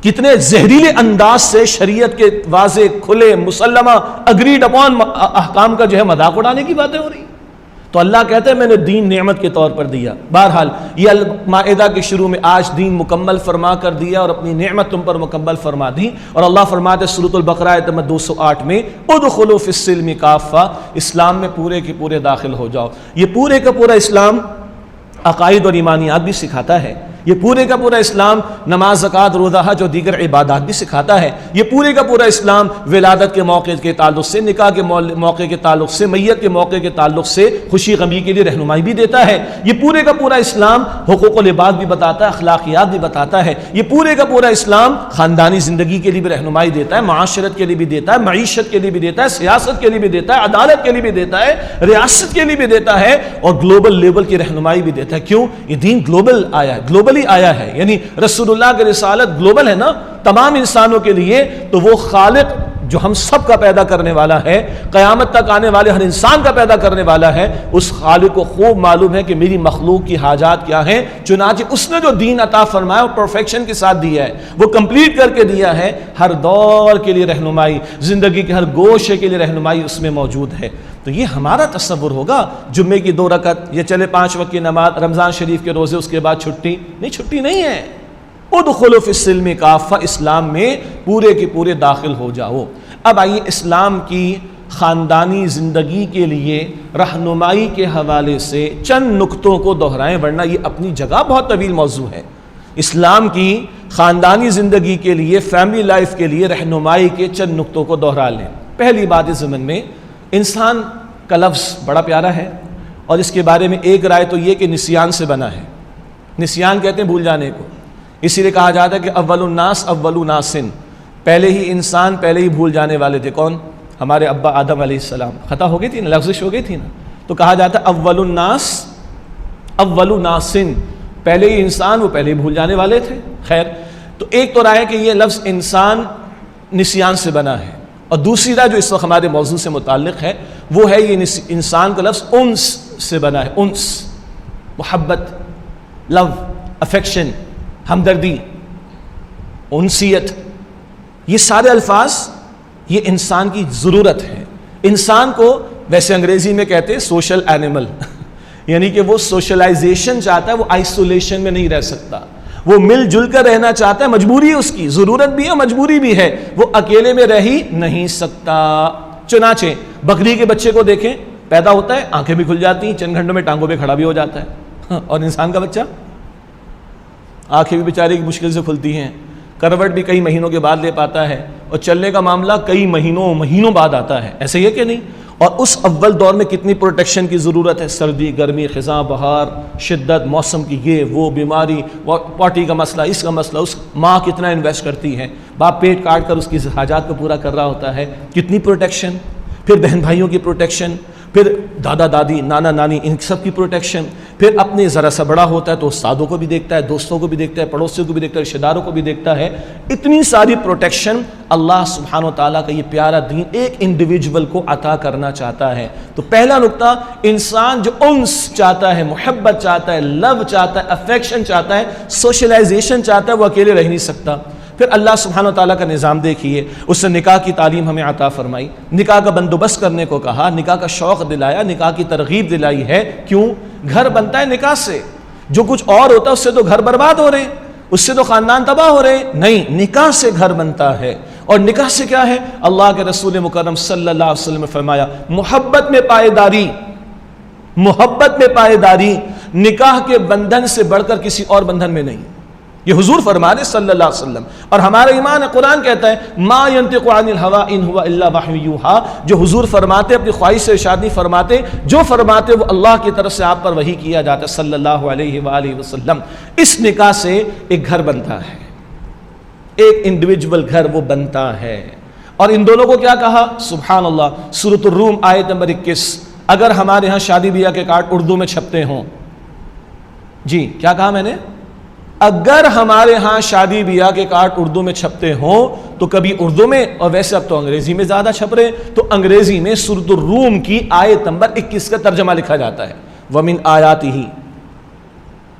[SPEAKER 1] کتنے زہریلے انداز سے شریعت کے واضح کھلے مسلمہ اگریڈ اپون احکام کا جو ہے مذاق اڑانے کی باتیں ہو رہی. تو اللہ کہتا ہے میں نے دین نعمت کے طور پر دیا. بہرحال یہ المائدہ کے شروع میں آج دین مکمل فرما کر دیا, اور اپنی نعمت تم پر مکمل فرما دی. اور اللہ فرماتے ہیں سورۃ البقرہ آیت نمبر 208 میں, ادخلوا فی السلم کافہ, اسلام میں پورے کے پورے داخل ہو جاؤ. یہ پورے کا پورا اسلام عقائد اور ایمانیات بھی سکھاتا ہے. یہ پورے کا پورا اسلام نماز, زکوٰۃ, روزہ, حج اور دیگر عبادات بھی سکھاتا ہے. یہ پورے کا پورا اسلام ولادت کے موقع کے تعلق سے, نکاح کے موقع کے تعلق سے, میت کے موقع کے تعلق سے خوشی غمی کے لیے رہنمائی بھی دیتا ہے. یہ پورے کا پورا اسلام حقوق و لباس بھی بتاتا ہے, اخلاقیات بھی بتاتا ہے. یہ پورے کا پورا اسلام خاندانی زندگی کے لیے بھی رہنمائی دیتا ہے, معاشرت کے لیے بھی دیتا ہے, معیشت کے لیے بھی دیتا ہے, سیاست کے لیے بھی دیتا ہے, عدالت کے لیے بھی دیتا ہے, ریاست کے لیے بھی دیتا ہے, اور گلوبل لیول کی رہنمائی بھی دیتا ہے. کیوں؟ یہ دین گلوبل آیا ہے, گلوبلی آیا ہے, یعنی رسول اللہ کی رسالت گلوبل ہے نا, تمام انسانوں کے لیے. تو وہ خالق جو ہم سب کا پیدا کرنے والا ہے، قیامت تک آنے والے ہر انسان کا پیدا کرنے والا ہے، اس خالق کو خوب معلوم ہے کہ میری مخلوق کی حاجات کیا ہیں، چنانچہ اس نے جو دین عطا فرمایا وہ پرفیکشن کے ساتھ دیا ہے، وہ کمپلیٹ کر کے دیا ہے، ہر دور کے لیے رہنمائی، زندگی کے ہر گوشے کے لیے رہنمائی اس میں موجود ہے۔ تو یہ ہمارا تصور ہوگا جمعے کی 2 رکعت، یہ چلے 5 وقت کی نماز، رمضان شریف کے روزے، اس کے بعد چھٹی نہیں، چھٹی نہیں ہے۔ ادخلوا فی السلم کافہ، اسلام میں پورے کے پورے داخل ہو جاؤ۔ اب آئیے اسلام کی خاندانی زندگی کے لیے رہنمائی کے حوالے سے چند نکتوں کو دہرائیں، ورنہ یہ اپنی جگہ بہت طویل موضوع ہے۔ اسلام کی خاندانی زندگی کے لیے، فیملی لائف کے لیے رہنمائی کے چند نکتوں کو دہرا لیں۔ پہلی بات اس ضمن میں، انسان کا لفظ بڑا پیارا ہے، اور اس کے بارے میں ایک رائے تو یہ کہ نسیان سے بنا ہے۔ نسیان کہتے ہیں بھول جانے کو، اسی لیے کہا جاتا ہے کہ اول الناس اول ناسن، پہلے ہی انسان پہلے ہی بھول جانے والے تھے۔ کون؟ ہمارے ابا آدم علیہ السلام، خطا ہو گئی تھی نا، لغزش ہو گئی تھی نا، تو کہا جاتا ہے اول الناس اول ناسن، پہلے ہی انسان، وہ پہلے ہی بھول جانے والے تھے۔ خیر، تو ایک تو رائے ہے کہ یہ لفظ انسان نسیان سے بنا ہے، اور دوسری رائے جو اس وقت ہمارے موضوع سے متعلق ہے وہ ہے یہ انسان کا لفظ انس سے بنا ہے۔ انس، محبت، لو، افیکشن، ہمدردی، انسیت، یہ سارے الفاظ یہ انسان کی ضرورت ہے۔ انسان کو ویسے انگریزی میں کہتے ہیں سوشل اینیمل، یعنی کہ وہ سوشلائزیشن چاہتا ہے، وہ آئسولیشن میں نہیں رہ سکتا، وہ مل جل کر رہنا چاہتا ہے، مجبوری ہے اس کی، ضرورت بھی ہے مجبوری بھی ہے، وہ اکیلے میں رہ ہی نہیں سکتا۔ چنانچہ بکری کے بچے کو دیکھیں، پیدا ہوتا ہے، آنکھیں بھی کھل جاتی ہیں، چند گھنٹوں میں ٹانگوں پہ کھڑا بھی ہو جاتا ہے، اور انسان کا بچہ آنکھیں بھی بیچارے کی مشکل سے کھلتی ہیں، کروٹ بھی کئی مہینوں کے بعد لے پاتا ہے، اور چلنے کا معاملہ کئی مہینوں بعد آتا ہے، ایسے ہی کہ نہیں؟ اور اس اول دور میں کتنی پروٹیکشن کی ضرورت ہے، سردی، گرمی، خزاں، بہار، شدت، موسم کی یہ وہ بیماری، پاٹی کا مسئلہ، اس کا مسئلہ، اس ماں کتنا انویسٹ کرتی ہے، باپ پیٹ کاٹ کر اس کی حاجات کو پورا کر رہا ہوتا ہے، کتنی پروٹیکشن، پھر بہن بھائیوں کی پروٹیکشن، پھر دادا دادی، نانا نانی، ان سب کی پروٹیکشن، پھر اپنے ذرا سا بڑا ہوتا ہے تو استادوں کو بھی دیکھتا ہے، دوستوں کو بھی دیکھتا ہے، پڑوسیوں کو بھی دیکھتا ہے، رشتہ داروں کو بھی دیکھتا ہے۔ اتنی ساری پروٹیکشن اللہ سبحانہ و تعالیٰ کا یہ پیارا دین ایک انڈیویجول کو عطا کرنا چاہتا ہے۔ تو پہلا نقطہ، انسان جو انس چاہتا ہے، محبت چاہتا ہے، لو چاہتا ہے، افیکشن چاہتا ہے، سوشلائزیشن چاہتا ہے، وہ اکیلے رہ نہیں سکتا۔ پھر اللہ سبحانہ و تعالیٰ کا نظام دیکھیے، اس نے نکاح کی تعلیم ہمیں عطا فرمائی، نکاح کا بندوبست کرنے کو کہا، نکاح کا شوق دلایا، نکاح کی ترغیب دلائی ہے۔ کیوں؟ گھر بنتا ہے نکاح سے، جو کچھ اور ہوتا ہے اس سے تو گھر برباد ہو رہے ہیں، اس سے تو خاندان تباہ ہو رہے ہیں، نہیں، نکاح سے گھر بنتا ہے۔ اور نکاح سے کیا ہے؟ اللہ کے رسول مکرم صلی اللہ علیہ وسلم نے فرمایا، محبت میں پائیداری، محبت میں پائیداری نکاح کے بندھن سے بڑھ کر کسی اور بندھن میں نہیں۔ یہ حضور فرما رہے صلی اللہ علیہ وسلم، اور ہمارا ایمان ہے، قرآن کہتا ہے ما ينطق عن الهوى ان هو الا وحی یوحى، جو حضور فرماتے اپنی خواہش سے ارشاد نہیں فرماتے، جو فرماتے وہ اللہ کی طرف سے آپ پر وحی کیا جاتا ہے صلی اللہ علیہ وآلہ وسلم۔ اس نکاح سے ایک گھر بنتا ہے، ایک انڈیویجول گھر وہ بنتا ہے۔ اور ان دونوں کو کیا کہا؟ سبحان اللہ، سورۃ الروم آیت نمبر 21، اگر ہمارے ہاں شادی بیاہ کے کارڈ اردو میں چھپتے ہوں، جی کیا کہا میں نے؟ اگر ہمارے ہاں شادی بیاہ کے کارڈ اردو میں چھپتے ہوں تو کبھی اردو میں، اور ویسے اب تو انگریزی میں زیادہ چھپ رہے، تو انگریزی میں سورۃ الروم کی آیت نمبر 21 کا ترجمہ لکھا جاتا ہے، وَمِنْ آیَاتِهِ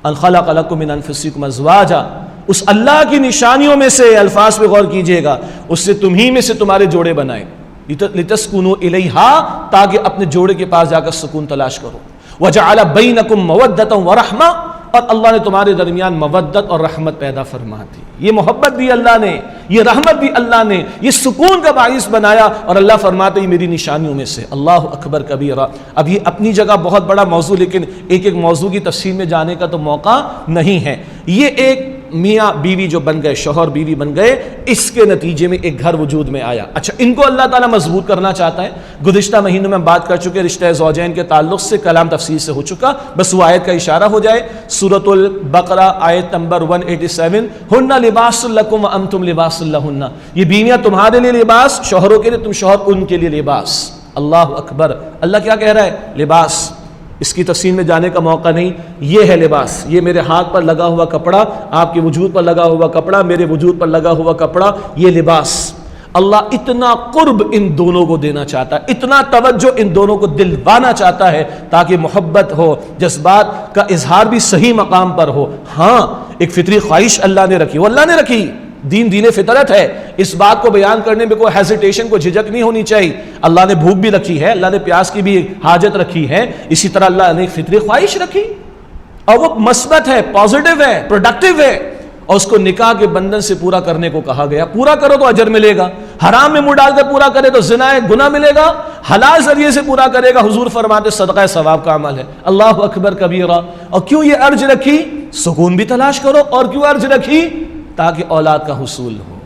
[SPEAKER 1] أَنْ خَلَقَ لَكُم مِّنْ أَنفُسِكُمْ أَزْوَاجًا، اس اللہ کی نشانیوں میں سے، الفاظ پہ غور کیجئے گا، اس سے تمہی میں سے تمہارے جوڑے بنائے، لِتَسْكُنُوا إِلَيْهَا، تاکہ اپنے جوڑے کے پاس جا کر سکون تلاش کرو، وَجَعَلَ بَيْنَكُم مَّوَدَّةً وَرَحْمَةً، اور اللہ نے تمہارے درمیان مودت اور رحمت پیدا فرما دی۔ یہ محبت بھی اللہ نے، یہ رحمت بھی اللہ نے، یہ سکون کا باعث بنایا، اور اللہ فرماتے یہ میری نشانیوں میں سے۔ اللہ اکبر کبیرہ۔ اب یہ اپنی جگہ بہت بڑا موضوع، لیکن ایک ایک موضوع کی تفصیل میں جانے کا تو موقع نہیں ہے۔ یہ ایک میاں بیوی جو بن گئے، شوہر بیوی بن گئے، اس کے نتیجے میں ایک گھر وجود میں آیا۔ اچھا، ان کو اللہ تعالیٰ مضبوط کرنا چاہتا ہے۔ گزشتہ مہینوں میں بات کر چکے، رشتہ زوجین کے تعلق سے کلام تفصیل سے ہو چکا، بس وہ آیت کا اشارہ ہو جائے۔ سورۃ البقرہ آیت نمبر 187، ہن لباس لکم وانتم لباس لہن، یہ بیویاں تمہارے لیے لباس، شوہروں کے لیے، تم شوہر ان کے لیے لباس۔ اللہ اکبر، اللہ کیا کہہ رہا ہے؟ لباس۔ اس کی تفصیل میں جانے کا موقع نہیں، یہ ہے لباس، یہ میرے ہاتھ پر لگا ہوا کپڑا، آپ کے وجود پر لگا ہوا کپڑا، میرے وجود پر لگا ہوا کپڑا، یہ لباس۔ اللہ اتنا قرب ان دونوں کو دینا چاہتا ہے، اتنا توجہ ان دونوں کو دلوانا چاہتا ہے تاکہ محبت ہو، جذبات کا اظہار بھی صحیح مقام پر ہو۔ ہاں ایک فطری خواہش اللہ نے رکھی، وہ اللہ نے رکھی، دین فطرت ہے، اس بات کو بیان کرنے میں کوئی ہیزیٹیشن، کوئی جھجک نہیں ہونی چاہیے۔ اللہ نے بھوک بھی رکھی ہے، اللہ نے پیاس کی بھی حاجت رکھی ہے، اسی طرح اللہ نے ایک فطری خواہش رکھی اور وہ مثبت ہے، پازیٹیو ہے، پروڈکٹیو ہے، اور اس کو نکاح کے بندھن سے پورا کرنے کو کہا گیا۔ پورا کرو تو اجر ملے گا، حرام میں منہ ڈال کر پورا کرے تو زنا ہے، گناہ ملے گا، حلال ذریعے سے پورا کرے گا، حضور فرماتے صدقہ ثواب کا عمل ہے۔ اللہ اکبر کبیرہ۔ اور کیوں یہ عرض رکھی؟ سکون بھی تلاش کرو، اور کیوں عرض رکھی؟ تاکہ اولاد کا حصول ہو۔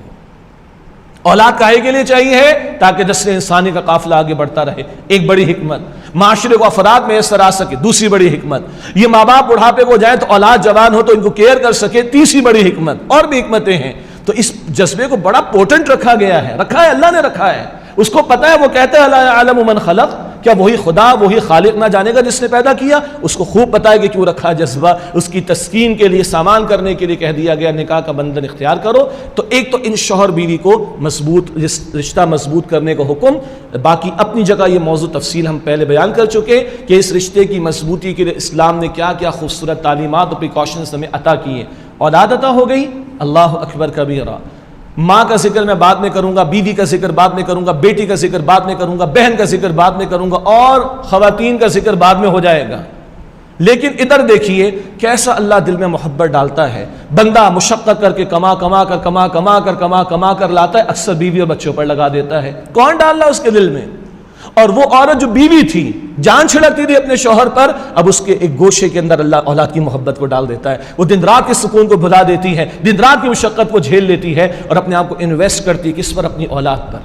[SPEAKER 1] اولاد کاہے کے لیے چاہیے ہے؟ تاکہ نسل انسانی کا قافلہ آگے بڑھتا رہے، ایک بڑی حکمت، معاشرے کو افراد میں اثر آ سکے، دوسری بڑی حکمت، یہ ماں باپ بڑھاپے کو جائیں تو اولاد جوان ہو تو ان کو کیئر کر سکے، تیسری بڑی حکمت، اور بھی حکمتیں ہیں۔ تو اس جذبے کو بڑا پوٹنٹ رکھا گیا ہے، رکھا ہے، اللہ نے رکھا ہے، اس کو پتہ ہے، وہ کہتا ہے لا یعلم من خلق، کیا وہی خدا، وہی خالق نہ جانے گا جس نے پیدا کیا؟ اس کو خوب پتہ ہے کہ کیوں رکھا جذبہ، اس کی تسکین کے لیے، سامان کرنے کے لیے کہہ دیا گیا نکاح کا بندھن اختیار کرو۔ تو ایک تو ان شوہر بیوی کو مضبوط، رشتہ مضبوط کرنے کا حکم، باقی اپنی جگہ یہ موضوع تفصیل ہم پہلے بیان کر چکے کہ اس رشتے کی مضبوطی کے لیے اسلام نے کیا کیا خوبصورت تعلیمات اور پریکاشنز ہمیں عطا کیے۔ اولاد عطا ہو گئی، اللہ اکبر کبیرہ۔ ماں کا ذکر میں بعد میں کروں گا، بیوی کا ذکر بعد میں کروں گا، بیٹی کا ذکر بعد میں کروں گا، بہن کا ذکر بعد میں کروں گا، اور خواتین کا ذکر بعد میں ہو جائے گا۔ لیکن ادھر دیکھیے کیسا اللہ دل میں محبت ڈالتا ہے۔ بندہ مشقت کر کے کما کما کر لاتا ہے، اکثر بیوی اور بچوں پر لگا دیتا ہے۔ کون ڈال رہا اس کے دل میں؟ اور وہ عورت جو بیوی تھی، جان چھڑکتی تھی اپنے شوہر پر، اب اس کے ایک گوشے کے اندر اللہ اولاد کی محبت کو ڈال دیتا ہے۔ وہ دن رات کے سکون کو بھلا دیتی ہے، دن رات کی مشقت کو جھیل لیتی ہے، اور اپنے آپ کو انویسٹ کرتی ہے کس پر؟ اپنی اولاد پر۔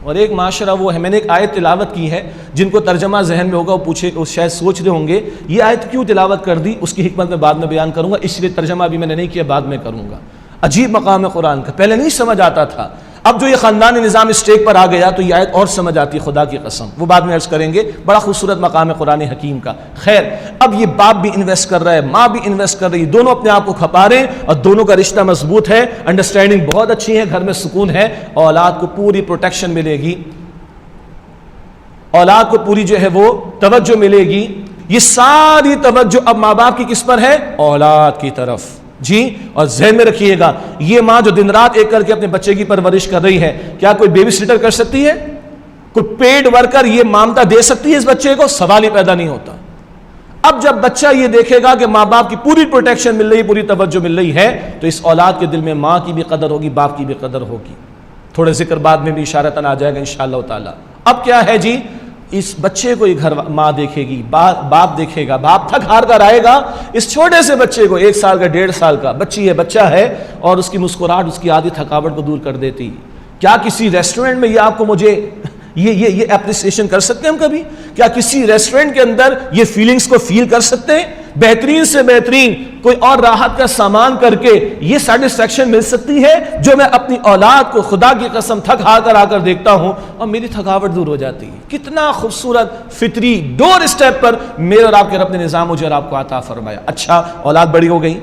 [SPEAKER 1] اور ایک معاشرہ وہ ہے، میں نے ایک آیت تلاوت کی ہے، جن کو ترجمہ ذہن میں ہوگا وہ پوچھے، وہ شاید سوچ رہے ہوں گے یہ آیت کیوں تلاوت کر دی، اس کی حکمت میں بعد میں بیان کروں گا، اس لیے ترجمہ بھی میں نے نہیں کیا، بعد میں کروں گا۔ عجیب مقام ہے قرآن کا، پہلے نہیں سمجھ آتا تھا، اب جو یہ خاندانی نظام اسٹیک پر آ گیا تو یہ آیت اور سمجھ آتی ہے، خدا کی قسم، وہ بعد میں عرض کریں گے۔ بڑا خوبصورت مقام ہے قرآن حکیم کا۔ خیر، اب یہ باپ بھی انویسٹ کر رہا ہے، ماں بھی انویسٹ کر رہی ہے، دونوں اپنے آپ کو کھپا رہے ہیں، اور دونوں کا رشتہ مضبوط ہے، انڈرسٹینڈنگ بہت اچھی ہے، گھر میں سکون ہے، اولاد کو پوری پروٹیکشن ملے گی، اولاد کو پوری جو ہے وہ توجہ ملے گی۔ یہ ساری توجہ اب ماں باپ کی کس پر ہے؟ اولاد کی طرف۔ جی، اور ذہن میں رکھیے گا، یہ ماں جو دن رات ایک کر کے اپنے بچے کی پرورش کر رہی ہے، کیا کوئی بیبی سٹر کر سکتی ہے؟ کوئی پیڈ ورکر یہ مامتا دے سکتی ہے اس بچے کو؟ سوال ہی پیدا نہیں ہوتا۔ اب جب بچہ یہ دیکھے گا کہ ماں باپ کی پوری پروٹیکشن مل رہی، پوری توجہ مل رہی ہے، تو اس اولاد کے دل میں ماں کی بھی قدر ہوگی، باپ کی بھی قدر ہوگی۔ تھوڑے ذکر بعد میں بھی اشارتاً آ جائے گا انشاءاللہ تعالی۔ اب کیا ہے جی، اس بچے کو گھر ماں دیکھے گی، باپ دیکھے گا، باپ تھک ہار کر آئے گا، اس چھوٹے سے بچے کو، 1 سال کا 1.5 سال کا بچی ہے، بچہ ہے، اور اس کی مسکراہٹ اس کی آدھی تھکاوٹ کو دور کر دیتی۔ کیا کسی ریسٹورنٹ میں یہ آپ کو مجھے یہ اپریسیشن کر سکتے ہیں ہم کبھی؟ کیا کسی ریسٹورنٹ کے اندر یہ فیلنگز کو فیل کر سکتے ہیں؟ بہترین سے بہترین کوئی اور راحت کا سامان کر کے یہ سیٹسفیکشن مل سکتی ہے جو میں اپنی اولاد کو خدا کی قسم تھک ہار کر آ کر دیکھتا ہوں اور میری تھکاوٹ دور ہو جاتی ہے؟ کتنا خوبصورت فطری ڈور اسٹیپ پر میرے اور آپ کے رب نے نظام مجھے اور آپ کو عطا فرمایا۔ اچھا، اولاد بڑی ہو گئی،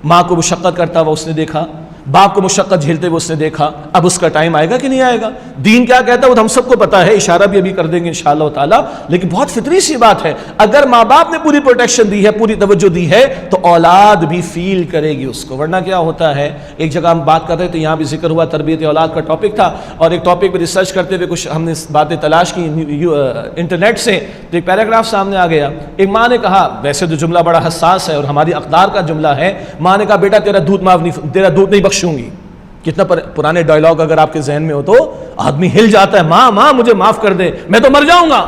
[SPEAKER 1] ماں کو مشقت کرتا ہوا اس نے دیکھا، باپ کو مشقت جھیلتے ہوئے اس نے دیکھا، اب اس کا ٹائم آئے گا کہ نہیں آئے گا؟ دین کیا کہتا ہے وہ ہم سب کو پتا ہے، اشارہ بھی ابھی کر دیں گے انشاءاللہ تعالی، لیکن بہت فطری سی بات ہے، اگر ماں باپ نے پوری پروٹیکشن دی ہے، پوری توجہ دی ہے، تو اولاد بھی فیل کرے گی اس کو۔ ورنہ کیا ہوتا ہے، ایک جگہ ہم بات کر رہے تھے، یہاں بھی ذکر ہوا، تربیت اولاد کا ٹاپک تھا، اور ایک ٹاپک پہ ریسرچ کرتے ہوئے کچھ ہم نے باتیں تلاش کی انٹرنیٹ سے، تو ایک پیراگراف سامنے آ گیا۔ ایک ماں نے کہا، ویسے تو جملہ بڑا حساس ہے اور ہماری اقدار کا جملہ ہے، ماں نے کہا بیٹا تیرا دودھ نہیں بخشوں گی۔ کتنا پرانے ڈائلاگ اگر آپ کے ذہن میں ہو تو آدمی ہل جاتا ہے، ماں ماں مجھے معاف کر دے، میں تو مر جاؤں گا۔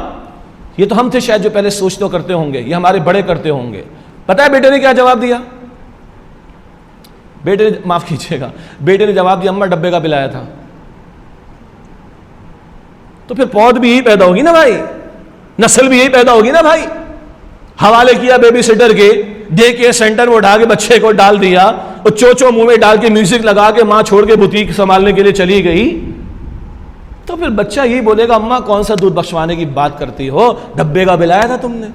[SPEAKER 1] یہ تو ہم تھے شاید جو پہلے سوچتے کرتے ہوں گے، یہ ہمارے بڑے کرتے ہوں گے۔ پتہ ہے بیٹے نے کیا جواب دیا؟ بیٹے نے، معاف کیجیے گا، بیٹے نے جواب دیا، اماں ڈبے کا پلایا تھا۔ تو پھر پود بھی یہی پیدا ہوگی نا بھائی، نسل بھی یہی پیدا ہوگی نا بھائی۔ حوالے کیا بیبی سٹر کے، ڈے کیئر سینٹر میں اٹھا کے بچے کو ڈال دیا، اور چوچو منہ میں ڈال کے میوزک لگا کے ماں چھوڑ کے بوتیک سنبھالنے کے لیے چلی گئی، تو پھر بچہ یہی بولے گا اماں کون سا دودھ بخشوانے کی بات کرتی ہو، ڈبے کا پلایا تھا تم نے۔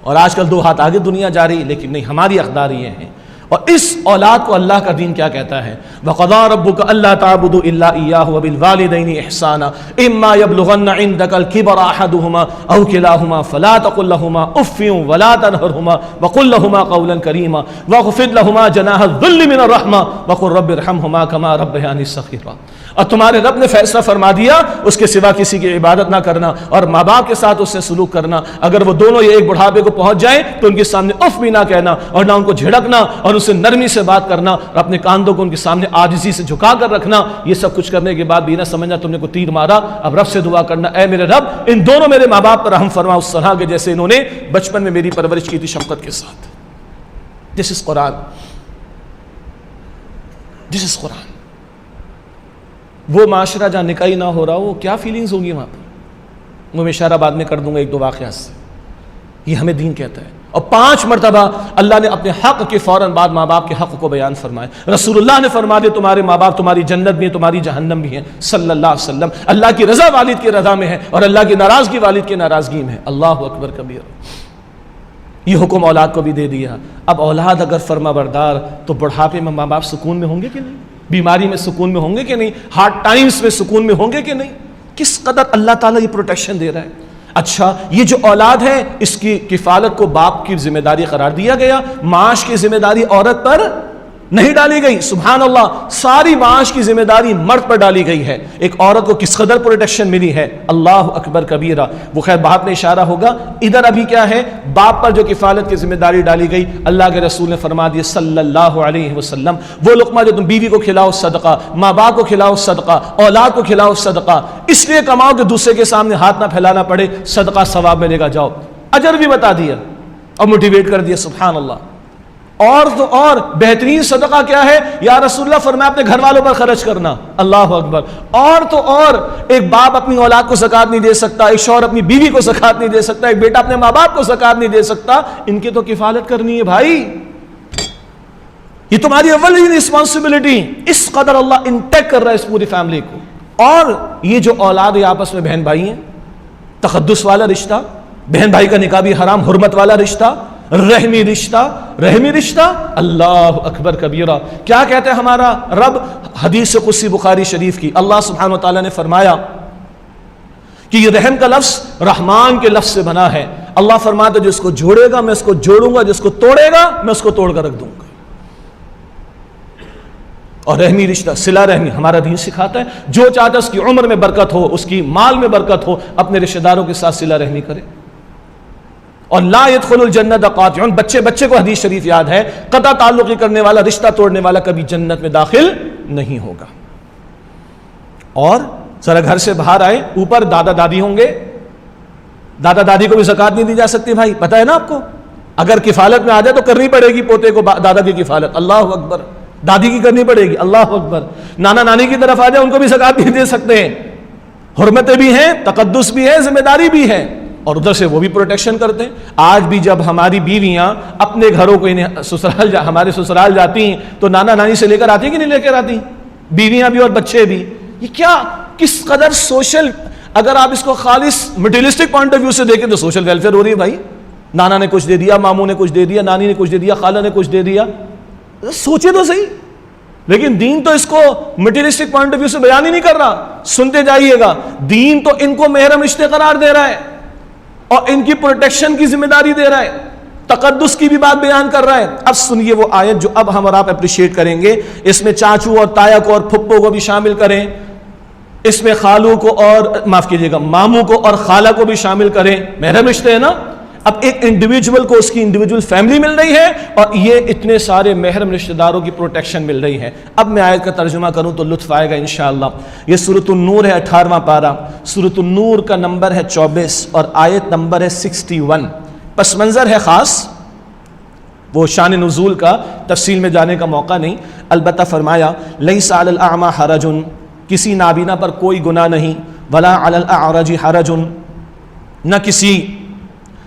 [SPEAKER 1] اور آج کل 2 ہاتھ آگے دنیا جا رہی، لیکن نہیں، ہماری اقدار یہ ہیں۔ اور اس اولاد کو اللہ کا دین کیا کہتا ہے؟ وَقَضَىٰ رَبُّكَ أَلَّا تَعْبُدُوا إِلَّا إِيَّاهُ وَبِالْوَالِدَيْنِ إِحْسَانًا إِمَّا يَبْلُغَنَّ عِندَكَ الْكِبَرَ أَحَدُهُمَا أَوْ كِلَاهُمَا فَلَا تَقُل لَّهُمَا أُفٍّ وَلَا تَنْهَرْهُمَا وَقُل لَّهُمَا قَوْلًا كَرِيمًا وَاخْفِضْ لَهُمَا جَنَاحَ الذُّلِّ مِنَ الرَّحْمَةِ وَقُل رَّبِّ ارْحَمْهُمَا كَمَا رَبَّيَانِي صَغِيرًا۔ اور تمہارے رب نے فیصلہ فرما دیا اس کے سوا کسی کی عبادت نہ کرنا اور ماں باپ کے ساتھ اس سے سلوک کرنا، اگر وہ دونوں یہ ایک بڑھاپے کو پہنچ جائیں تو ان کے سامنے اف بھی نہ کہنا اور نہ ان کو جھڑکنا اور ان سے نرمی سے بات کرنا اور اپنے کاندھوں کو ان کے سامنے عاجزی سے جھکا کر رکھنا۔ یہ سب کچھ کرنے کے بعد بھی نہ سمجھنا تم نے کوئی تیر مارا، اب رب سے دعا کرنا اے میرے رب ان دونوں میرے ماں باپ پر رحم فرما اس طرح کے جیسے انہوں نے بچپن میں میری پرورش کی تھی شفقت کے ساتھ۔ دس از قرآن، دس از قرآن۔ وہ معاشرہ جہاں نکاح نہ ہو رہا وہ کیا فیلنگز ہوگی وہاں پر؟ میں اشارہ بعد میں کر دوں گا ایک دو واقعات سے۔ یہ ہمیں دین کہتا ہے۔ اور 5 مرتبہ اللہ نے اپنے حق کے فوراً بعد ماں باپ کے حق کو بیان فرمایا۔ رسول اللہ نے فرما دیا تمہارے ماں باپ تمہاری جنت بھی ہیں تمہاری جہنم بھی ہیں صلی اللہ علیہ وسلم۔ اللہ کی رضا والد کی رضا میں ہے اور اللہ کی ناراضگی والد کی ناراضگی میں ہے۔ اللہ اکبر کبیر۔ یہ حکم اولاد کو بھی دے دیا۔ اب اولاد اگر فرما بردار تو بڑھاپے میں ماں باپ سکون میں ہوں گے کہ نہیں؟ بیماری میں سکون میں ہوں گے کہ نہیں؟ ہارڈ ٹائمز میں سکون میں ہوں گے کہ نہیں؟ کس قدر اللہ تعالیٰ یہ پروٹیکشن دے رہا ہے۔ اچھا یہ جو اولاد ہے اس کی کفالت کو باپ کی ذمہ داری قرار دیا گیا، معاش کی ذمہ داری عورت پر نہیں ڈالی گئی۔ سبحان اللہ، ساری معاش کی ذمہ داری مرد پر ڈالی گئی ہے۔ ایک عورت کو کس قدر پروٹیکشن ملی ہے، اللہ اکبر کبیرہ۔ وہ خیر بعد میں اشارہ ہوگا۔ ادھر ابھی کیا ہے، باپ پر جو کفالت کی ذمہ داری ڈالی گئی، اللہ کے رسول نے فرما دیا صلی اللہ علیہ وسلم وہ لقمہ جو تم بیوی کو کھلاؤ صدقہ، ماں باپ کو کھلاؤ صدقہ، اولاد کو کھلاؤ صدقہ، اس لیے کماؤ کہ دوسرے کے سامنے ہاتھ نہ پھیلانا پڑے، صدقہ ثواب ملے گا، جاؤ۔ اجر بھی بتا دیا اور موٹیویٹ کر دیا، سبحان اللہ۔ اور تو اور بہترین صدقہ کیا ہے یا رسول اللہ فرمایا اپنے گھر والوں پر خرچ کرنا، اللہ اکبر۔ اور تو اور ایک باپ اپنی اولاد کو زکوٰۃ نہیں دے سکتا، ایک شوہر اپنی بیوی کو زکوٰۃ نہیں دے سکتا، ایک بیٹا اپنے ماں باپ کو زکوٰۃ نہیں دے سکتا، ان کی تو کفالت کرنی ہے بھائی، یہ تمہاری اولین رسپانسبلٹی۔ اس قدر اللہ انٹیک کر رہا ہے اس پوری فیملی کو۔ اور یہ جو اولاد آپس میں بہن بھائی ہیں، تقدس والا رشتہ، بہن بھائی کا نکاح بھی حرام، حرمت والا رشتہ، رحمی رشتہ، رحمی رشتہ، اللہ اکبر کبیرہ۔ کیا کہتے ہیں ہمارا رب حدیث قدسی بخاری شریف کی؟ اللہ سبحانہ و تعالیٰ نے فرمایا کہ یہ رحم کا لفظ رحمان کے لفظ سے بنا ہے۔ اللہ فرماتا ہے جس کو جوڑے گا میں اس کو جوڑوں گا، جس کو توڑے گا میں اس کو توڑ کر رکھ دوں گا۔ اور رحمی رشتہ، صلہ رحمی ہمارا دین سکھاتا ہے، جو چاہتا ہے اس کی عمر میں برکت ہو، اس کی مال میں برکت ہو، اپنے رشتہ داروں کے ساتھ صلہ رحمی کرے۔ اور لا يدخل الجنت قاطع، بچے کو حدیث شریف یاد ہے، قطع تعلقی کرنے والا، رشتہ توڑنے والا کبھی جنت میں داخل نہیں ہوگا۔ اور ذرا گھر سے باہر آئے، اوپر دادا دادی ہوں گے، دادا دادی کو بھی زکوٰۃ نہیں دی جا سکتی بھائی، پتہ ہے نا آپ کو؟ اگر کفالت میں آ جائے تو کرنی پڑے گی پوتے کو دادا کی کفالت، اللہ اکبر، دادی کی کرنی پڑے گی، اللہ اکبر۔ نانا نانی کی طرف آ جائے ان کو بھی زکوٰۃ نہیں دے سکتے ہیں، حرمتیں بھی ہیں، تقدس بھی ہے، ذمہ داری بھی ہے، اور ادھر سے وہ بھی پروٹیکشن کرتے ہیں۔ آج بھی جب ہماری بیویاں اپنے گھروں کو ہمارے سسرال جاتی ہیں تو نانا نانی سے لے کر آتی ہیں کہ نہیں لے کر آتی؟ بیویاں بھی اور بچے بھی۔ یہ کیا کس قدر سوشل، اگر آپ اس کو خالص مٹیریلسٹک پوائنٹ آف ویو سے دیکھیں تو سوشل ویلفیئر ہو رہی ہے بھائی۔ نانا نے کچھ دے دیا، ماموں نے کچھ دے دیا، نانی نے کچھ دے دیا، خالہ نے کچھ دے دیا، سوچے تو صحیح۔ لیکن دین تو اس کو مٹیریلسٹک پوائنٹ آف ویو سے بیان ہی نہیں کر رہا، سنتے جائیے گا۔ دین تو ان کو محرم رشتے قرار دے رہا ہے اور ان کی پروٹیکشن کی ذمہ داری دے رہا ہے، تقدس کی بھی بات بیان کر رہا ہے۔ اب سنیے وہ آیت جو اب ہم اور آپ اپریشیٹ کریں گے، اس میں چاچو اور تایا کو اور پھپھو کو بھی شامل کریں، اس میں خالو کو اور معاف کیجیے گا ماموں کو اور خالہ کو بھی شامل کریں، محرم رشتے ہیں نا۔ اب ایک انڈیویجول کو اس کی انڈیویجول فیملی مل رہی ہے اور یہ اتنے سارے محرم رشتہ داروں کی پروٹیکشن مل رہی ہے۔ اب میں آیت کا ترجمہ کروں تو لطف آئے گا انشاءاللہ۔ یہ سورۃ النور ہے، 18واں پارہ، سورۃ النور کا نمبر ہے 24 اور آیت نمبر ہے 61۔ پس منظر ہے خاص، وہ شان نزول کا تفصیل میں جانے کا موقع نہیں، البتہ فرمایا لیس علی الاعمی حرج، کسی نابینا پر کوئی گناہ نہیں، ولا علی الاعرج حرج، نہ کسی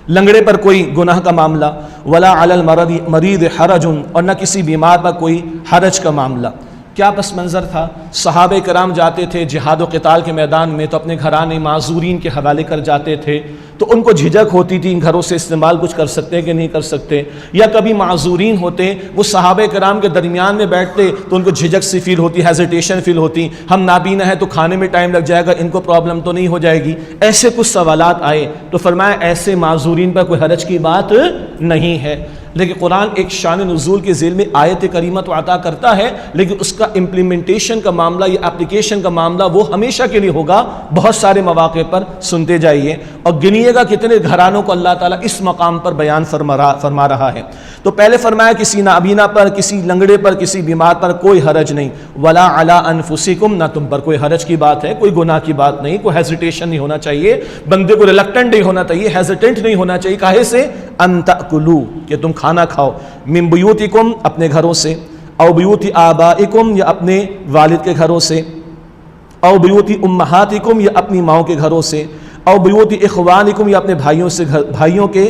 [SPEAKER 1] لنگڑے پر کوئی گناہ کا معاملہ، ولا علی المریض حرج، اور نہ کسی بیمار پر کوئی حرج کا معاملہ۔ کیا پس منظر تھا؟ صحابہ کرام جاتے تھے جہاد و قتال کے میدان میں تو اپنے گھرانے معذورین کے حوالے کر جاتے تھے، تو ان کو جھجک ہوتی تھی ان گھروں سے استعمال کچھ کر سکتے ہیں کہ نہیں کر سکتے، یا کبھی معذورین ہوتے وہ صحابہ کرام کے درمیان میں بیٹھتے تو ان کو جھجک سی فیل ہوتی، ہیزیٹیشن فیل ہوتی، ہم نابینا ہیں تو کھانے میں ٹائم لگ جائے گا، ان کو پرابلم تو نہیں ہو جائے گی، ایسے کچھ سوالات آئے تو فرمایا ایسے معذورین پر کوئی حرج کی بات نہیں ہے۔ لیکن قرآن ایک شان نزول کے ذیل میں آیت کریمہ تو عطا کرتا ہے، لیکن اس کا امپلیمنٹیشن کا معاملہ یا اپلیکیشن کا معاملہ وہ ہمیشہ کے لیے ہوگا، بہت سارے مواقع پر سنتے جائیے اور گنیے گا کتنے گھرانوں کو اللہ تعالیٰ اس مقام پر بیان فرما رہا ہے۔ تو پہلے فرمایا کسی نابینا پر، کسی لنگڑے پر، کسی بیمار پر کوئی حرج نہیں، ولا علی انفسکم، نہ تم پر کوئی حرج کی بات ہے، کوئی گناہ کی بات نہیں، کوئی ہیزیٹیشن نہیں ہونا چاہیے، بندے کو ریلکٹنٹ نہیں ہونا چاہیے، ہیزیٹنٹ نہیں ہونا چاہیے، کاہے سے ان تاکلوا، کہ تم کھانا کھاؤ، من بیوتکم، اپنے گھروں سے، او بیوت آبائکم، یا اپنے والد کے گھروں سے، او بیوت امہاتکم، یا اپنی ماؤں کے گھروں سے، او بیوت اخوانکم، یا اپنے بھائیوں کے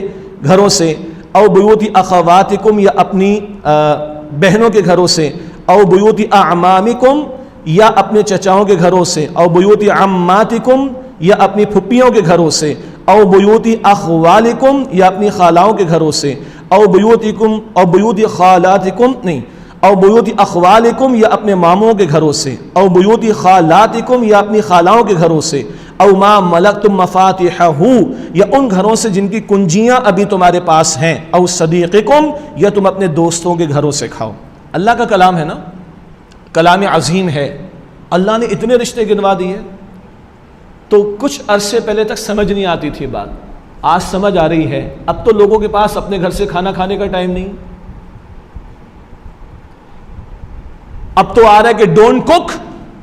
[SPEAKER 1] گھروں سے، او بیوت اخواتکم، یا اپنی بہنوں کے گھروں سے، او بیوت اعمامکم، یا اپنے چچاؤں کے گھروں سے، او بیوت عماتکم، یا اپنی پھپھیوں کے گھروں سے، او بیوت اخوالکم، یا اپنی خالاؤں کے گھروں سے، او بیوتکم، او بیوت خالاتکم، نہیں، او بیوت اخوالکم، یا اپنے ماموں کے گھروں سے، او بیوت خالاتکم، یا اپنی خالاؤں کے گھروں سے، او ما ملکتم مفاتحہ، یا ان گھروں سے جن کی کنجیاں ابھی تمہارے پاس ہیں، او صدیقکم، یا تم اپنے دوستوں کے گھروں سے کھاؤ۔ اللہ کا کلام ہے نا، کلام عظیم ہے، اللہ نے اتنے رشتے گنوا دیے، تو کچھ عرصے پہلے تک سمجھ نہیں آتی تھی بات، آج سمجھ آ رہی ہے۔ اب تو لوگوں کے پاس اپنے گھر سے کھانا کھانے کا ٹائم نہیں، اب تو آ رہا ہے کہ don't cook,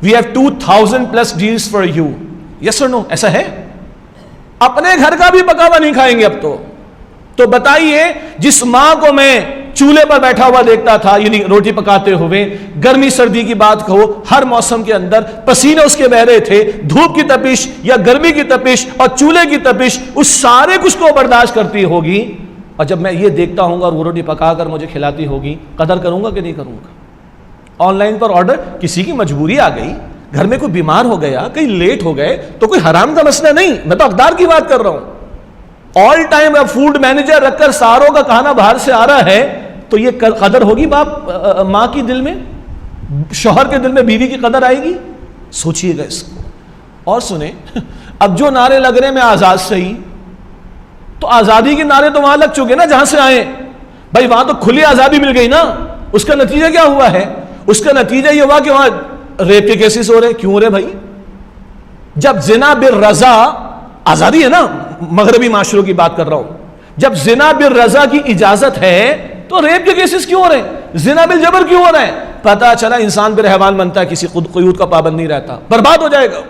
[SPEAKER 1] we have 2000 plus deals for you, yes اور نو، ایسا ہے؟ اپنے گھر کا بھی پکا ہوا نہیں کھائیں گے اب تو بتائیے، جس ماں کو میں چولہے پر بیٹھا ہوا دیکھتا تھا، یعنی روٹی پکاتے ہوئے، گرمی سردی کی بات کہو، ہر موسم کے اندر پسینے اس کے بہ رہے تھے، دھوپ کی تپش یا گرمی کی تپش اور چولہے کی تپش، اس سارے کچھ کو برداشت کرتی ہوگی، اور جب میں یہ دیکھتا ہوں گا اور وہ روٹی پکا کر مجھے کھلاتی ہوگی، قدر کروں گا کہ نہیں کروں گا؟ آن لائن پر آرڈر، کسی کی مجبوری آ گئی، گھر میں کوئی بیمار ہو گیا، کہیں لیٹ ہو گئے، تو کوئی حرام کا مسئلہ نہیں، میں تو اقدار کی بات کر رہا ہوں۔ آل ٹائم فوڈ مینیجر رکھ کر ساروں کا کھانا باہر سے آ رہا ہے، تو یہ قدر ہوگی ماں کی دل میں، شوہر کے دل میں بیوی کی قدر آئے گی؟ سوچئے گا اس کو۔ اور سنیں، اب جو نعرے لگ رہے ہیں میں آزاد سے ہی، تو آزادی کے نعرے تو وہاں لگ چکے نا جہاں سے آئے، بھائی وہاں تو کھلی آزادی مل گئی نا، اس کا نتیجہ کیا ہوا ہے؟ اس کا نتیجہ یہ ہوا کہ وہاں ریپ کے کیسز ہو رہے، کیوں ہو رہے بھائی؟ جب زنا بالرضا، آزادی ہے نا، مغربی معاشروں کی بات کر رہا ہوں، جب زنا بالرضا کی اجازت ہے تو ریپ کے کیسز کیوں ہو رہے ہیں؟ زنا بالجبر کیوں ہو رہا ہے؟ پتہ چلا انسان پھر حیوان بنتا ہے، کسی خود قیود کا پابند نہیں رہتا، برباد ہو جائے گا۔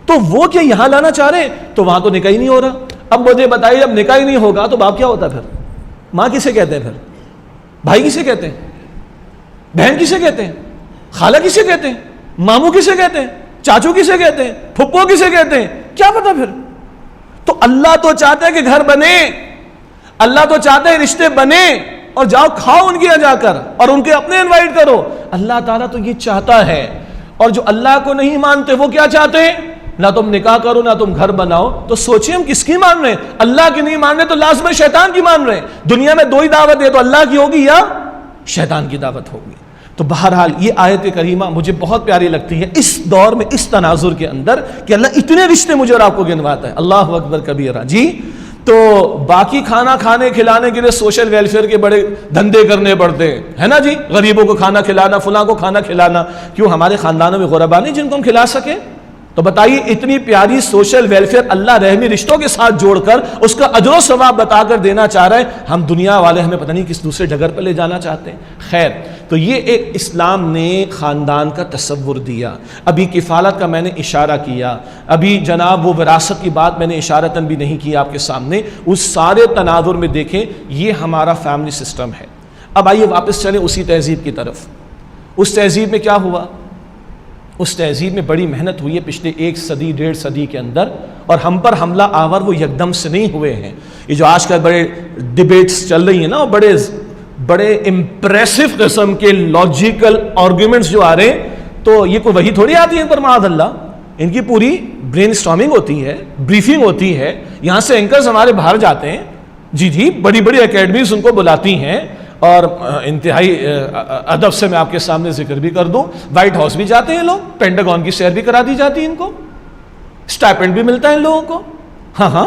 [SPEAKER 1] تو وہ کیا یہاں لانا چاہ رہے ہیں؟ تو وہاں تو نکاح ہی نہیں ہو رہا۔ اب مجھے بتائیے، جب نکاح ہی نہیں ہوگا تو باپ کیا ہوتا ہے پھر؟ ماں کسے کہتے ہیں پھر؟ بھائی کسے کہتے ہیں؟ بہن کسے کہتے ہیں؟ خالہ کسے کہتے ہیں؟ ماموں کسے کہتے ہیں؟ چاچو کسے کہتے ہیں؟ پھپھو کسے کہتے ہیں؟ کیا پتا پھر؟ تو اللہ تو چاہتا ہے کہ گھر بنے، اللہ تو چاہتا ہے رشتے بنے، اور جاؤ کھاؤ ان کے یہاں جا کر، اور ان کے اپنے انوائٹ کرو۔ اللہ تعالیٰ تو یہ چاہتا ہے، اور جو اللہ کو نہیں مانتے وہ کیا چاہتے ہیں؟ نہ تم نکاح کرو نہ تم گھر بناؤ۔ تو سوچیں ہم کس کی مان رہے ہیں؟ اللہ کی نہیں مان رہے تو لازم شیطان کی مان رہے ہیں۔ دنیا میں دو ہی دعوت ہے، تو اللہ کی ہوگی یا شیطان کی دعوت ہوگی۔ تو بہرحال یہ آیت کریمہ مجھے بہت پیاری لگتی ہے اس دور میں، اس تناظر کے اندر، کہ اللہ اتنے رشتے مجھے اور آپ کو گنواتا ہے۔ اللہ اکبر کبیرہ۔ جی تو باقی کھانا کھانے کھلانے کے لیے سوشل ویلفیئر کے بڑے دھندے کرنے پڑتے ہیں، ہے نا جی، غریبوں کو کھانا کھلانا، فلاں کو کھانا کھلانا۔ کیوں ہمارے خاندانوں میں غربا نہیں جن کو ہم کھلا سکیں؟ تو بتائیے، اتنی پیاری سوشل ویلفیئر اللہ رحمی رشتوں کے ساتھ جوڑ کر اس کا اجر و ثواب بتا کر دینا چاہ رہے ہیں، ہم دنیا والے ہمیں پتہ نہیں کس دوسرے ڈگر پر لے جانا چاہتے ہیں۔ خیر، تو یہ ایک اسلام نے خاندان کا تصور دیا۔ ابھی کفالت کا میں نے اشارہ کیا، ابھی جناب وہ وراثت کی بات میں نے اشارتاً بھی نہیں کی آپ کے سامنے۔ اس سارے تناظر میں دیکھیں یہ ہمارا فیملی سسٹم ہے۔ اب آئیے واپس چلیں اسی تہذیب کی طرف۔ اس تہذیب میں کیا ہوا؟ اس تہذیب میں بڑی محنت ہوئی ہے پچھلے 1 صدی 1.5 صدی کے اندر، اور ہم پر حملہ آور وہ یکدم سے نہیں ہوئے ہیں۔ یہ جو آج کل بڑے ڈیبیٹس چل رہی ہیں نا، بڑے امپریسو قسم کے لاجیکل آرگیومنٹس جو آ رہے ہیں، تو یہ کوئی وحی تھوڑی آتی ہے ان پر، معاذ اللہ۔ ان کی پوری برین اسٹارمنگ ہوتی ہے، بریفنگ ہوتی ہے، یہاں سے اینکرز ہمارے باہر جاتے ہیں، جی بڑی بڑی اکیڈمیز ان کو بلاتی ہیں، اور انتہائی ادب سے میں آپ کے سامنے ذکر بھی کر دوں، وائٹ ہاؤس بھی جاتے ہیں لوگ، پینٹاگون کی سیر بھی کرا دی جاتی ہے ان کو، اسٹائپنڈ بھی ملتا ہے ان لوگوں کو. ہاں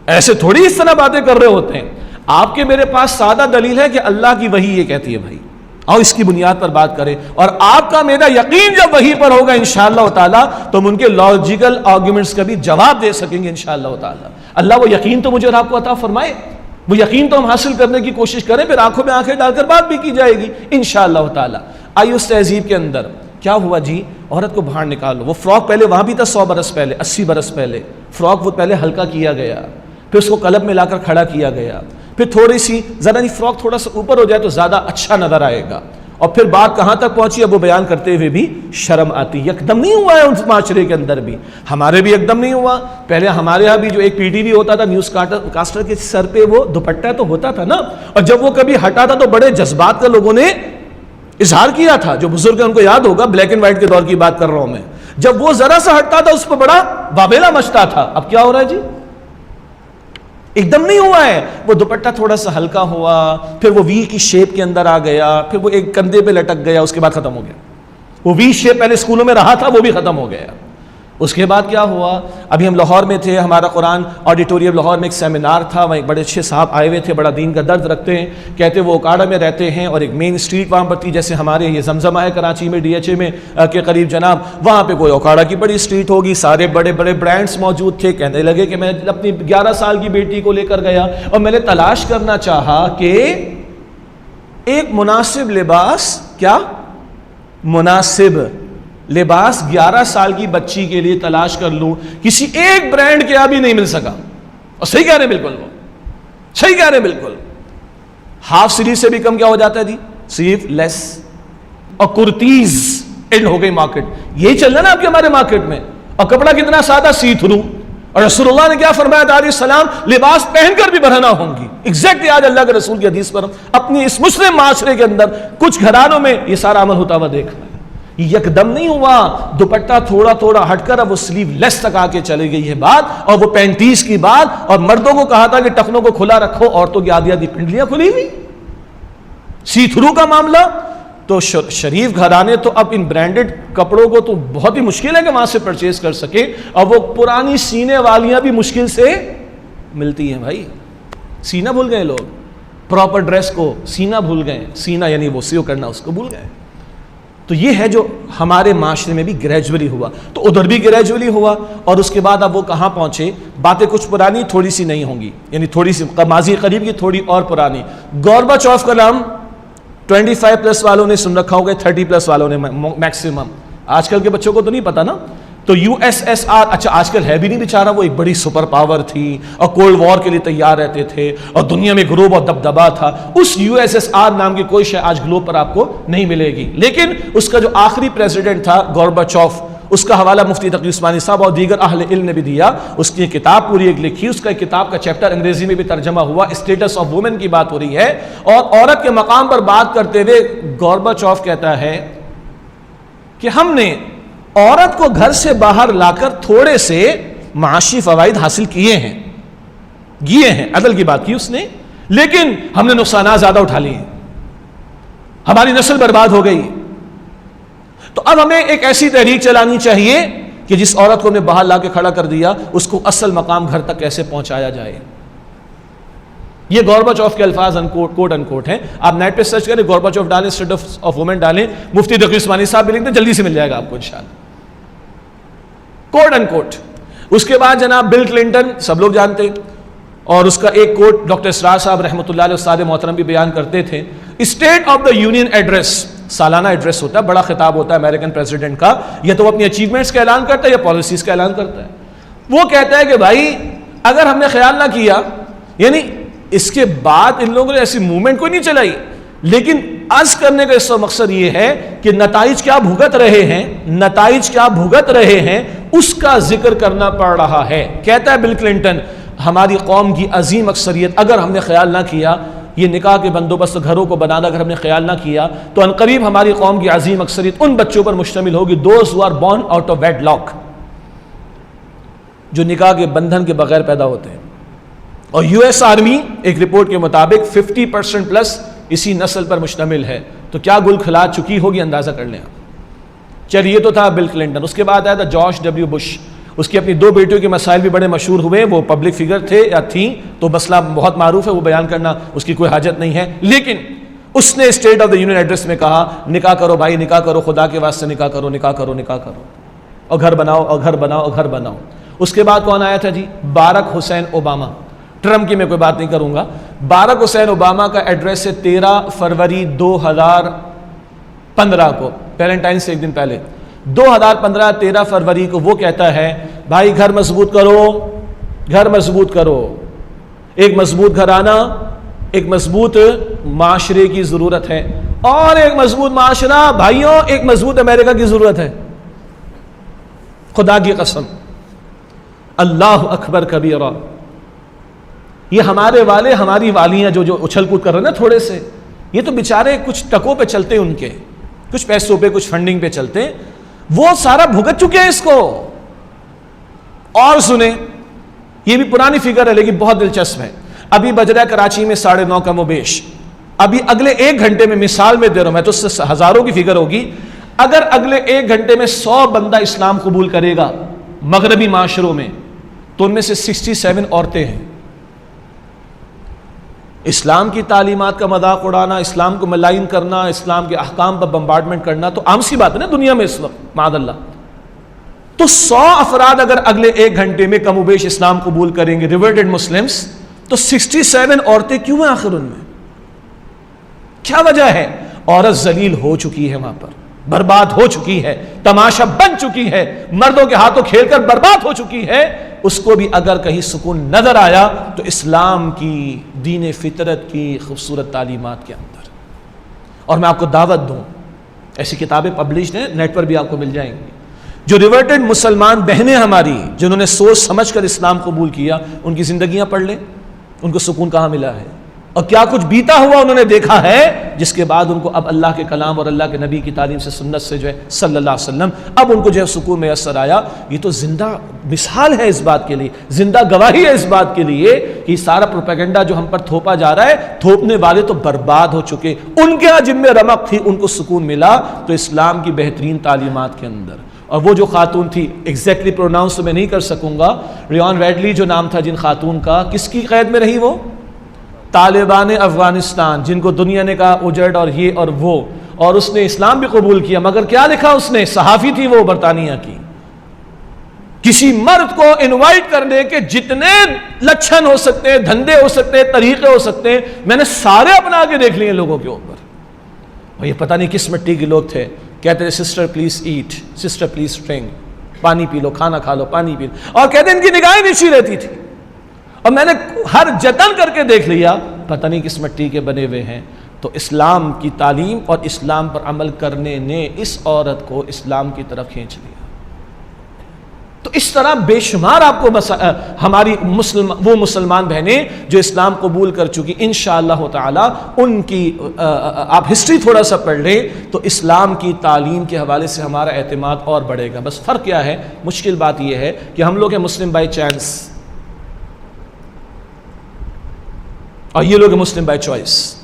[SPEAKER 1] ایسے تھوڑی اس طرح باتیں کر رہے ہوتے ہیں. آپ کے میرے پاس سادہ دلیل ہے کہ اللہ کی وحی یہ کہتی ہے بھائی، اور اس کی بنیاد پر بات کریں. اور آپ کا میرا یقین جب وحی پر ہوگا انشاءاللہ تعالی تو ہم ان کے لاجیکل آرگومنٹس کا بھی جواب دے سکیں گے انشاءاللہ تعالی. اللہ وہ یقین تو مجھے اور آپ کو عطا فرمائے، وہ یقین تو ہم حاصل کرنے کی کوشش کریں، پھر آنکھوں میں آنکھیں ڈال کر بات بھی کی جائے گی انشاءاللہ تعالی. آئیے اس تہذیب کے اندر کیا ہوا جی، عورت کو باہر نکالو. وہ فراک پہلے وہاں بھی تھا 100 برس پہلے، 80 برس پہلے فراک وہ پہلے ہلکا کیا گیا، پھر اس کو قلب میں لا کر کھڑا کیا گیا، پھر تھوڑی سی ذرا نہیں فراک تھوڑا سا اوپر ہو جائے تو زیادہ اچھا نظر آئے گا. اور پھر بات کہاں تک پہنچی اب وہ بیان کرتے ہوئے بھی شرم آتی. یکدم نہیں ہوا ہے اس معاشرے کے اندر بھی، ہمارے بھی یکدم نہیں ہوا. پہلے ہمارے یہاں بھی جو ایک پی ٹی وی ہوتا تھا، نیوز کاسٹر کے سر پہ وہ دوپٹہ تو ہوتا تھا نا، اور جب وہ کبھی ہٹا تھا تو بڑے جذبات کا لوگوں نے اظہار کیا تھا. جو بزرگ ہیں ان کو یاد ہوگا، بلیک اینڈ وائٹ کے دور کی بات کر رہا ہوں میں. جب وہ ذرا سا ہٹتا تھا اس پہ بڑا بابیلا مچتا تھا. اب کیا ہو رہا ہے جی، ایک دم نہیں ہوا ہے. وہ دوپٹہ تھوڑا سا ہلکا ہوا، پھر وہ وی کی شیپ کے اندر آ گیا، پھر وہ ایک کندھے پہ لٹک گیا، اس کے بعد ختم ہو گیا. وہ وی شیپ پہلے اسکولوں میں رہا تھا وہ بھی ختم ہو گیا. اس کے بعد کیا ہوا، ابھی ہم لاہور میں تھے، ہمارا قرآن آڈیٹوریم لاہور میں ایک سیمینار تھا، وہاں ایک بڑے اچھے صاحب آئے ہوئے تھے، بڑا دین کا درد رکھتے ہیں. کہتے وہ اوکاڑا میں رہتے ہیں اور ایک مین اسٹریٹ وہاں پر تھی، جیسے ہمارے یہ زمزمہ ہے کراچی میں ڈی ایچ اے میں کے قریب جناب، وہاں پہ کوئی اوکاڑا کی بڑی اسٹریٹ ہوگی، سارے بڑے بڑے برانڈس موجود تھے. کہنے لگے کہ میں اپنی 11 سال کی بیٹی کو لے کر گیا اور میں نے تلاش کرنا چاہا کہ ایک مناسب لباس، کیا مناسب لباس 11 سال کی بچی کے لیے تلاش کر لوں، کسی ایک برانڈ کے ابھی نہیں مل سکا. اور صحیح کہہ رہے ہیں بالکل، وہ صحیح کہہ رہے ہیں بالکل. ہاف سلیو سے بھی کم کیا ہو جاتا ہے جی، سلیو لیس. اور کرتیز اینڈ ہو گئی مارکیٹ. یہی چل رہا ہے نا آپ کے ہمارے مارکیٹ میں. اور کپڑا کتنا سادہ، سی تھرو. اور رسول اللہ نے کیا فرمایا علیہ السلام، لباس پہن کر بھی برہنہ ہوں گی. ایگزیکٹلی آج اللہ کے رسول کی حدیث پر اپنی اس مسلم معاشرے کے اندر کچھ گھرانوں میں یہ سارا عمل ہوتا ہوا دیکھ رہے ہیں. یکدم نہیں ہوا، دوپٹہ تھوڑا تھوڑا ہٹ کر اب وہ سلیو لیس تک آ کے چلی گئی ہے بات. اور وہ پینٹیز کی بات، اور مردوں کو کہا تھا کہ ٹخنوں کو کھلا رکھو، عورتوں کی آدھی آدھی پنڈلیاں کھلی ہوئی. سی تھرو کا معاملہ. تو شریف گھرانے تو اب ان برانڈڈ کپڑوں کو تو بہت ہی مشکل ہے کہ وہاں سے پرچیز کر سکے، اور وہ پرانی سینے والیاں بھی مشکل سے ملتی ہیں. بھائی سینہ بھول گئے لوگ، پراپر ڈریس کو سینہ بھول گئے. سینہ یعنی وہ سیو کرنا، اس کو بھول گئے. تو یہ ہے جو ہمارے معاشرے میں بھی گریجولی ہوا. تو ادھر بھی گریجولی ہوا، اور اس کے بعد اب وہ کہاں پہنچے، باتیں کچھ پرانی تھوڑی سی نہیں ہوں گی، یعنی تھوڑی سی ماضی قریب کی تھوڑی اور پرانی. گورباچوف کا نام 25 پلس والوں نے سن رکھا ہوگا، 30 پلس والوں نے میکسیمم. آج کل کے بچوں کو تو نہیں پتا نا. تو یو ایس ایس آر، اچھا آج کل ہے بھی نہیں بیچارہ، وہ ایک بڑی سپر پاور تھی اور کولڈ وار کے لیے تیار رہتے تھے اور دنیا میں گروب اور دبدبا تھا. اس یو ایس ایس آر نام کی کوئی شے آج گلوب پر آپ کو نہیں ملے گی. لیکن اس کا جو آخری پریزیڈنٹ تھا گورباچوف، اس کا حوالہ مفتی تقی عثمانی صاحب اور دیگر اہل علم نے بھی دیا. اس کی کتاب پوری ایک لکھی، اس کا کتاب کا چیپٹر انگریزی میں بھی ترجمہ ہوا. اسٹیٹس آف وومن کی بات ہو رہی ہے، اور عورت کے مقام پر بات کرتے ہوئے گورباچوف کہتا ہے کہ ہم نے عورت کو گھر سے باہر لا کر تھوڑے سے معاشی فوائد حاصل کیے ہیں، عدل کی بات کی اس نے، لیکن ہم نے نقصانات زیادہ اٹھا لیے، ہماری نسل برباد ہو گئی. تو اب ہمیں ایک ایسی تحریک چلانی چاہیے کہ جس عورت کو ہم نے باہر لا کے کھڑا کر دیا، اس کو اصل مقام گھر تک کیسے پہنچایا جائے. یہ گورباچوف کے الفاظ کوٹ ان کوٹ ہیں. آپ نیٹ پہ سرچ کریں، گورباچوف ڈالیں، اسٹیٹس آف وومن ڈالیں، مفتی تقی عثمانی صاحب بھی لکھ دیں، جلدی سے مل جائے گا آپ کو انشاءاللہ. کوٹ ان کوٹ. اس کے بعد جناب بل کلنٹن سب لوگ جانتے ہیں، اور اس کا ایک کوٹ ڈاکٹر اسرار صاحب رحمۃ اللہ علیہ استاد محترم بھی بیان کرتے تھے. State of the union address, سالانہ ایڈریس ہوتا ہے، بڑا خطاب ہوتا ہے امریکن پریزیڈنٹ کا. یا تو وہ اپنی اچیومنٹس کا اعلان کرتا ہے یا پالیسیز کا اعلان کرتا ہے. وہ کہتا ہے کہ بھائی اگر ہم نے خیال نہ کیا، یعنی اس کے بعد ان لوگوں نے ایسی موومنٹ کوئی نہیں چلائی، لیکن عرض کرنے کا اس کا مقصد یہ ہے کہ نتائج کیا بھگت رہے ہیں اس کا ذکر کرنا پڑ رہا ہے. کہتا ہے بل کلنٹن، ہماری قوم کی عظیم اکثریت، اگر ہم نے خیال نہ کیا، یہ نکاح کے بندوبست گھروں کو بنانا اگر ہم نے خیال نہ کیا، تو عنقریب ہماری قوم کی عظیم اکثریت ان بچوں پر مشتمل ہوگی، those who are born out of wedlock. جو نکاح کے بندھن کے بغیر پیدا ہوتے ہیں. اور یو ایس آرمی ایک رپورٹ کے مطابق 50% پلس اسی نسل پر مشتمل ہے. تو کیا گل کھلا چکی ہوگی اندازہ کر لیں آپ. چلیے یہ تو تھا بل کلنٹن. اس کے بعد آیا تھا جارج ڈبلیو بش. اس کی اپنی 2 بیٹیوں کے مسائل بھی بڑے مشہور ہوئے. وہ پبلک فگر تھے یا تھیں تو مسئلہ بہت معروف ہے, وہ بیان کرنا اس کی کوئی حاجت نہیں ہے. لیکن اس نے state of the union address میں کہا نکاح کرو بھائی, نکاح کرو, خدا کے واسطے نکاح کرو, نکاح کرو, نکاح کرو, اور گھر بناؤ, اور گھر بناؤ, اور گھر بناؤ. اس کے بعد کون آیا تھا جی؟ باراک حسین اوباما. ٹرمپ کی میں کوئی بات نہیں کروں گا. باراک حسین اوباما کا ایڈریس ہے 13 فروری 2015 کو, ویلنٹائن سے ایک دن پہلے 2015 13 فروری کو. وہ کہتا ہے بھائی گھر مضبوط کرو, گھر مضبوط کرو. ایک مضبوط گھرانہ, ایک مضبوط معاشرے کی ضرورت ہے, اور ایک مضبوط معاشرہ بھائیوں, ایک مضبوط امریکہ کی ضرورت ہے. خدا کی قسم, اللہ اکبر کبیرہ. یہ ہمارے والے, ہماری والیاں جو اچھل کود کر رہے ہیں نا تھوڑے سے, یہ تو بیچارے کچھ ٹکوں پہ چلتے ہیں, ان کے کچھ پیسوں پہ, کچھ فنڈنگ پہ چلتے ہیں, وہ سارا بھگت چکے ہیں اس کو. اور سنیں, یہ بھی پرانی فگر ہے لیکن بہت دلچسپ ہے. ابھی بج رہا ہے کراچی میں 9:30 کم و بیش. ابھی اگلے 1 گھنٹے میں, مثال میں دے رہا ہوں میں, تو اس سے ہزاروں کی فگر ہوگی. اگر اگلے 1 گھنٹے میں 100 بندہ اسلام قبول کرے گا مغربی معاشروں میں, تو ان میں سے 67 عورتیں ہیں. اسلام کی تعلیمات کا مذاق اڑانا, اسلام کو ملائن کرنا, اسلام کے احکام پر بمبارڈمنٹ کرنا تو عام سی بات ہے نا دنیا میں اس وقت, معاذ اللہ. تو 100 افراد اگر اگلے 1 گھنٹے میں کم و بیش اسلام قبول کریں گے, ریورٹڈ مسلمز, تو 67 عورتیں کیوں ہیں آخر ان میں؟ کیا وجہ ہے؟ عورت ذلیل ہو چکی ہے وہاں پر, برباد ہو چکی ہے, تماشا بن چکی ہے, مردوں کے ہاتھوں کھیل کر برباد ہو چکی ہے. اس کو بھی اگر کہیں سکون نظر آیا تو اسلام کی, دین فطرت کی خوبصورت تعلیمات کے اندر. اور میں آپ کو دعوت دوں, ایسی کتابیں پبلشڈ ہیں, نیٹ پر بھی آپ کو مل جائیں گی. جو ریورٹڈ مسلمان بہنیں ہماری, جنہوں نے سوچ سمجھ کر اسلام قبول کیا, ان کی زندگیاں پڑھ لیں, ان کو سکون کہاں ملا ہے, اور کیا کچھ بیتا ہوا انہوں نے دیکھا ہے, جس کے بعد ان کو اب اللہ کے کلام اور اللہ کے نبی کی تعلیم سے, سنت سے جو ہے صلی اللہ علیہ وسلم, اب ان کو جو ہے سکون میسر آیا. یہ تو زندہ مثال ہے اس بات کے لیے, زندہ گواہی ہے اس بات کے لیے کہ سارا پروپیگنڈا جو ہم پر تھوپا جا رہا ہے, تھوپنے والے تو برباد ہو چکے. ان کے ہاں جن میں رمق تھی ان کو سکون ملا تو اسلام کی بہترین تعلیمات کے اندر. اور وہ جو خاتون تھی, ایگزیکٹلی پروناؤنس تو میں نہیں کر سکوں گا, ریان ویڈلی جو نام تھا جن خاتون کا, کس کی قید میں رہی وہ؟ طالبان افغانستان, جن کو دنیا نے کہا اجڑ اور یہ اور وہ, اور اس نے اسلام بھی قبول کیا. مگر کیا لکھا اس نے؟ صحافی تھی وہ برطانیہ کی. کسی مرد کو انوائٹ کرنے کے جتنے لچھن ہو سکتے ہیں, دھندے ہو سکتے ہیں, طریقے ہو سکتے ہیں, میں نے سارے اپنا کے دیکھ لیے لوگوں کے اوپر. اور یہ پتہ نہیں کس مٹی کے لوگ تھے. کہتے ہیں sister please eat, sister please drink, پانی پی لو, کھانا کھا لو, پانی پی لو, اور کہتے ہیں ان کی نگاہیں نیچی رہتی تھی. اور میں نے ہر جتن کر کے دیکھ لیا, پتہ نہیں کس مٹی کے بنے ہوئے ہیں. تو اسلام کی تعلیم اور اسلام پر عمل کرنے نے اس عورت کو اسلام کی طرف کھینچ لیا. تو اس طرح بے شمار آپ کو ہماری وہ مسلمان بہنیں جو اسلام قبول کر چکی, انشاءاللہ تعالی ان کی آپ ہسٹری تھوڑا سا پڑھ لیں تو اسلام کی تعلیم کے حوالے سے ہمارا اعتماد اور بڑھے گا. بس فرق کیا ہے, مشکل بات یہ ہے کہ ہم لوگ ہیں مسلم بائی چانس اور یہ لوگ ہیں مسلم بائی چوائس.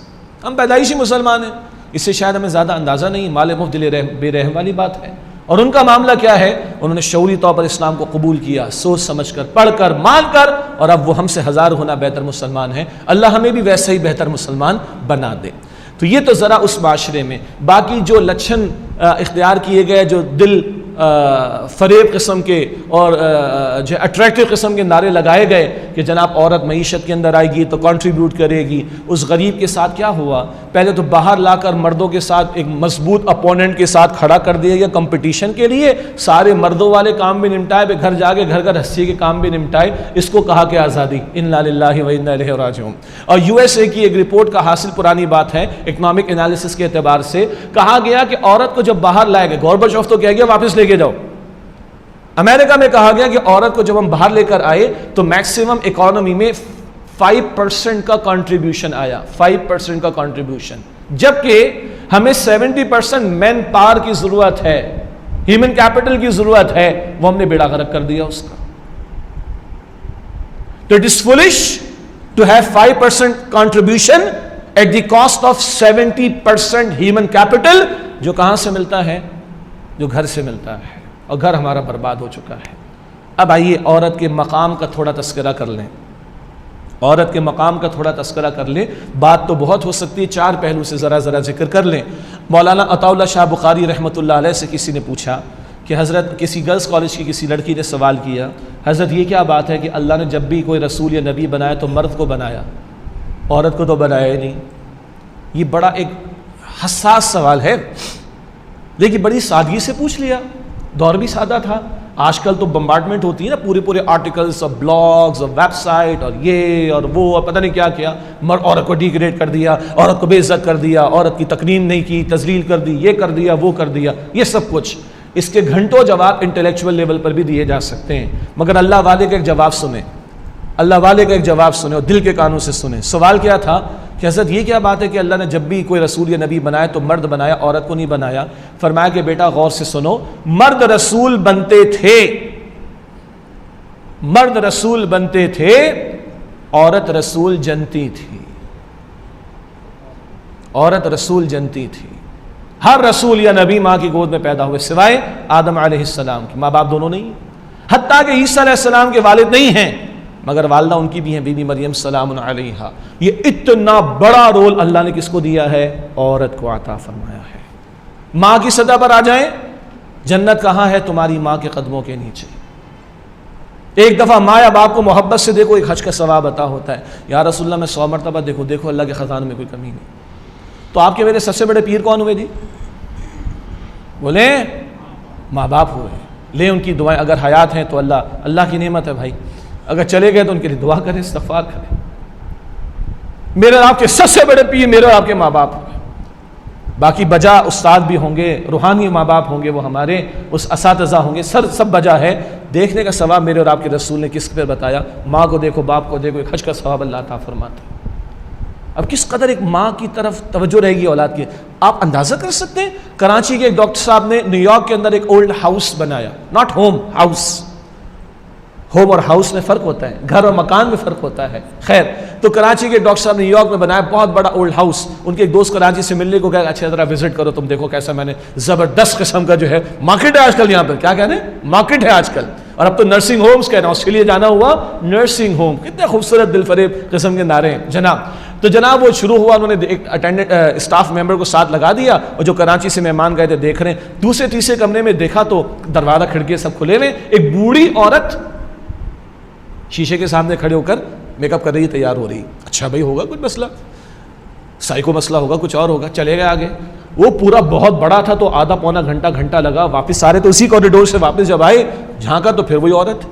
[SPEAKER 1] ہم پیدائشی مسلمان ہیں, اس سے شاید ہمیں زیادہ اندازہ نہیں, مال مفت دل بے رحم والی بات ہے. اور ان کا معاملہ کیا ہے, انہوں نے شعوری طور پر اسلام کو قبول کیا, سوچ سمجھ کر, پڑھ کر, مان کر, اور اب وہ ہم سے 1000 گنا بہتر مسلمان ہیں. اللہ ہمیں بھی ویسے ہی بہتر مسلمان بنا دے. تو یہ تو ذرا اس معاشرے میں. باقی جو لچھن اختیار کیے گئے, جو دل فریب قسم کے اور جو اٹریکٹیو قسم کے نعرے لگائے گئے کہ جناب عورت معیشت کے اندر آئے گی تو کنٹریبیوٹ کرے گی, اس غریب کے ساتھ کیا ہوا؟ پہلے تو باہر لا کر مردوں کے ساتھ ایک مضبوط اپوننٹ کے ساتھ کھڑا کر دیا گیا کمپٹیشن کے لیے, سارے مردوں والے کام بھی نمٹائے, پھر گھر جا کے گھر گھر ہنسی کے کام بھی نمٹائے. اس کو کہا کہ آزادی, انا للہ و انا الیہ راجعون. اور یو ایس اے کی ایک رپورٹ کا حاصل پرانی بات ہے, اکنامک انالیسس کے اعتبار سے کہا گیا کہ عورت کو جب باہر لائے گئے, گورباچوف تو کہہ گیا واپس لے کے جاؤ. امریکہ میں کہا گیا کہ عورت کو جب ہم باہر لے کر آئے تو میکسیمم اکانومی میں 5% کا کنٹریبیوشن آیا, 5% کا کنٹریبیوشن, جبکہ ہمیں 70% مین پاور کی ضرورت ہے, ہیومن کیپٹل کی ضرورت ہے, وہ ہم نے بیڑا غرق کر دیا اس کا. تو it is foolish to have 5% contribution at the cost of 70% human capital, جو کہاں سے ملتا ہے؟ جو گھر سے ملتا ہے، اور گھر ہمارا برباد ہو چکا ہے۔ اب آئیے عورت کے مقام کا تھوڑا تذکرہ کر لیں، عورت کے مقام کا تھوڑا تذکرہ کر لیں، بات تو بہت ہو سکتی ہے، 4 پہلو سے ذرا ذکر کر لیں۔ مولانا عطا اللہ شاہ بخاری رحمۃ اللہ علیہ سے کسی نے پوچھا کہ حضرت، کسی گرلز کالج کی کسی لڑکی نے سوال کیا، حضرت یہ کیا بات ہے کہ اللہ نے جب بھی کوئی رسول یا نبی بنایا تو مرد کو بنایا، عورت کو تو بنایا ہی نہیں؟ یہ بڑا ایک حساس سوال ہے، لیکن بڑی سادگی سے پوچھ لیا، دور بھی سادہ تھا۔ آج کل تو بمبارڈمنٹ ہوتی ہے نا، پورے آرٹیکلز اور بلاگز اور ویب سائٹ اور یہ اور وہ اور پتہ نہیں کیا کیا، عورت کو ڈیگریڈ کر دیا، عورت کو بے عزت کر دیا، عورت کی تکریم نہیں کی، تذلیل کر دی، یہ کر دیا، وہ کر دیا، یہ سب کچھ۔ اس کے گھنٹوں جواب انٹلیکچوئل لیول پر بھی دیے جا سکتے ہیں، مگر اللہ والے کا ایک جواب سنیں، اللہ والے کا ایک جواب سنیں اور دل کے کانوں سے سنیں۔ سوال کیا تھا کہ حضرت یہ کیا بات ہے کہ اللہ نے جب بھی کوئی رسول یا نبی بنایا تو مرد بنایا، عورت کو نہیں بنایا؟ فرمایا کہ بیٹا غور سے سنو، مرد رسول بنتے تھے، مرد رسول بنتے تھے، عورت رسول جنتی تھی، عورت رسول جنتی تھی۔ ہر رسول یا نبی ماں کی گود میں پیدا ہوئے سوائے آدم علیہ السلام کے، ماں باپ دونوں نہیں، حتیٰ کہ عیسیٰ علیہ السلام کے والد نہیں ہیں، مگر والدہ ان کی بھی ہیں، بی بی مریم سلام علیہا۔ یہ اتنا بڑا رول اللہ نے کس کو دیا ہے؟ عورت کو عطا فرمایا ہے۔ ماں کی سطح پر آ جائیں، جنت کہاں ہے؟ تمہاری ماں کے قدموں کے نیچے۔ ایک دفعہ ماں یا باپ کو محبت سے دیکھو، ایک حج کا ثواب عطا ہوتا ہے۔ یا رسول اللہ میں 100 مرتبہ دیکھو اللہ کے خزانے میں کوئی کمی نہیں۔ تو آپ کے میرے سب سے بڑے پیر کون ہوئے جی؟ بولیں ماں باپ ہوئے، لیں ان کی دعائیں، اگر حیات ہیں تو اللہ کی نعمت ہے بھائی، اگر چلے گئے تو ان کے لیے دعا کریں، استغفار کریں۔ میرے آپ کے سب سے بڑے پیر میرے آپ کے ماں باپ ہوئے، باقی بجا استاد بھی ہوں گے، روحانی ماں باپ ہوں گے، وہ ہمارے اس اساتذہ ہوں گے، سب بجا ہے۔ دیکھنے کا ثواب میرے اور آپ کے رسول نے کس پہ بتایا؟ ماں کو دیکھو، باپ کو دیکھو، ایک حج کا ثواب اللہ عطا فرماتا ہے۔ اب کس قدر ایک ماں کی طرف توجہ رہے گی اولاد کی، آپ اندازہ کر سکتے ہیں؟ کراچی کے ایک ڈاکٹر صاحب نے نیو یارک کے اندر ایک اولڈ ہاؤس بنایا، ناٹ ہوم، ہاؤس۔ ہوم اور ہاؤس میں فرق ہوتا ہے، گھر اور مکان میں فرق ہوتا ہے۔ خیر، تو کراچی کے ڈاکٹر صاحب نے نیو یارک میں بنایا بہت بڑا اولڈ ہاؤس۔ ان کے ایک دوست کراچی سے ملنے کو گئے، اچھا ذرا وزٹ کرو، تم دیکھو کیسا میں نے زبردست قسم کا جو ہے مارکیٹ ہے آج کل یہاں پہ، کیا کہہ رہے ہیں، مارکیٹ ہے آج کل۔ اور اب تو نرسنگ ہومز کہہ رہے ہیں، آسٹریلیا جانا ہوا نرسنگ ہوم، کتنے خوبصورت دل فریب قسم کے نعرے ہیں جناب۔ تو جناب وہ شروع ہوا، انہوں نے ایک اٹینڈنٹ اسٹاف ممبر کو ساتھ لگا دیا، اور جو کراچی سے مہمان گئے تھے دیکھ رہے ہیں۔ دوسرے تیسرے کمرے میں دیکھا تو دروازہ کھڑکیاں سب کھلے ہوئے، ایک بوڑھی عورت شیشے کے سامنے کھڑے ہو کر میک اپ کر رہی ہے، تیار ہو رہی۔ اچھا بھائی ہوگا کچھ مسئلہ، سائیکو مسئلہ ہوگا، کچھ اور ہوگا، چلے گئے آگے۔ وہ پورا بہت بڑا تھا تو آدھا پونا گھنٹہ لگا، واپس سارے تو اسی کوریڈور سے واپس جب آئے جھانکا تو پھر وہی عورت۔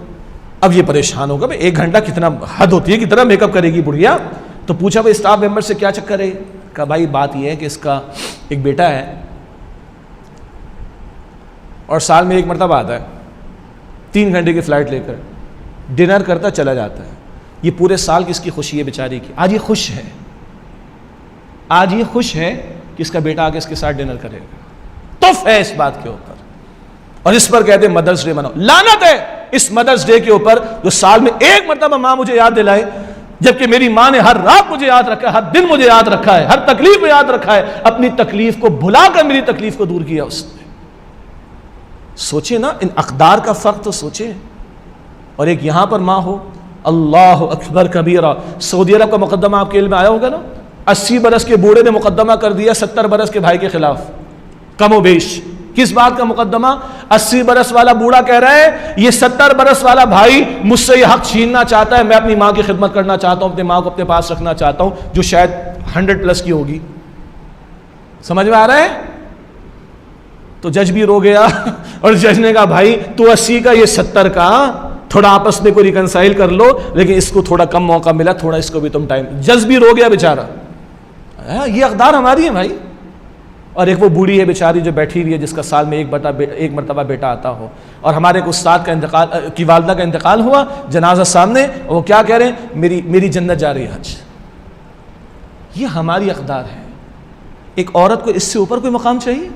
[SPEAKER 1] اب یہ پریشان ہوگا، بھائی 1 گھنٹہ کتنا حد ہوتی ہے، کتنا میک اپ کرے گی بڑھیا۔ تو پوچھا بھائی اسٹاف ممبر سے کیا چکر ہے؟ کہا بھائی بات یہ ہے کہ اس کا ایک بیٹا ہے اور سال میں 1 مرتبہ آتا ہے، 3 گھنٹے کی فلائٹ لے کر ڈنر کرتا چلا جاتا ہے۔ یہ پورے سال کی اس کی خوشی ہے بیچاری کی، آج یہ خوش ہے، آج یہ خوش ہے کہ اس کا بیٹا آگے اس کے ساتھ ڈنر کرے گا، تف ہے اس بات کے اوپر۔ اور اس پر کہتے ہیں مدرس ڈے مناؤ، لعنت ہے اس مدرس ڈے کے اوپر جو سال میں 1 مرتبہ ماں مجھے یاد دلائے، جبکہ میری ماں نے ہر رات مجھے یاد رکھا ہے، ہر دن مجھے یاد رکھا ہے، ہر تکلیف میں یاد رکھا ہے، اپنی تکلیف کو بھلا کر میری تکلیف کو دور کیا اس نے۔ سوچیں نا، ان اقدار کا فرق تو سوچیں۔ اور ایک یہاں پر ماں ہو، اللہ اکبر کبیرہ۔ سعودی عرب کا مقدمہ آپ کے علم میں آیا ہوگا نا، 80 برس کے بوڑھے نے مقدمہ کر دیا 70 برس کے بھائی کے خلاف، کم و بیش۔ کس بات کا مقدمہ؟ 80 برس والا بوڑھا کہہ رہا ہے یہ 70 برس والا بھائی مجھ سے یہ حق چھیننا چاہتا ہے، میں اپنی ماں کی خدمت کرنا چاہتا ہوں، اپنی ماں کو اپنے پاس رکھنا چاہتا ہوں جو شاید 100 پلس کی ہوگی۔ سمجھ میں آ رہا ہے؟ تو جج بھی رو گیا اور جج نے کہا بھائی تو 80 کا یہ 70 کا، تھوڑا آپس میں کوئی ریکنسائل کر لو، لیکن اس کو تھوڑا کم موقع ملا، تھوڑا اس کو بھی تم ٹائم۔ جج بھی رو گیا بیچارہ۔ یہ اقدار ہماری ہیں بھائی۔ اور ایک وہ بوڑھی ہے بیچاری جو بیٹھی ہوئی ہے جس کا سال میں 1 مرتبہ بیٹا آتا ہو، اور ہمارے ایک استاد کا انتقال کی والدہ کا انتقال ہوا، جنازہ سامنے، وہ کیا کہہ رہے ہیں، میری جنت جا رہی ہے حج۔ یہ ہماری اقدار ہے۔ ایک عورت کو اس سے اوپر کوئی مقام چاہیے؟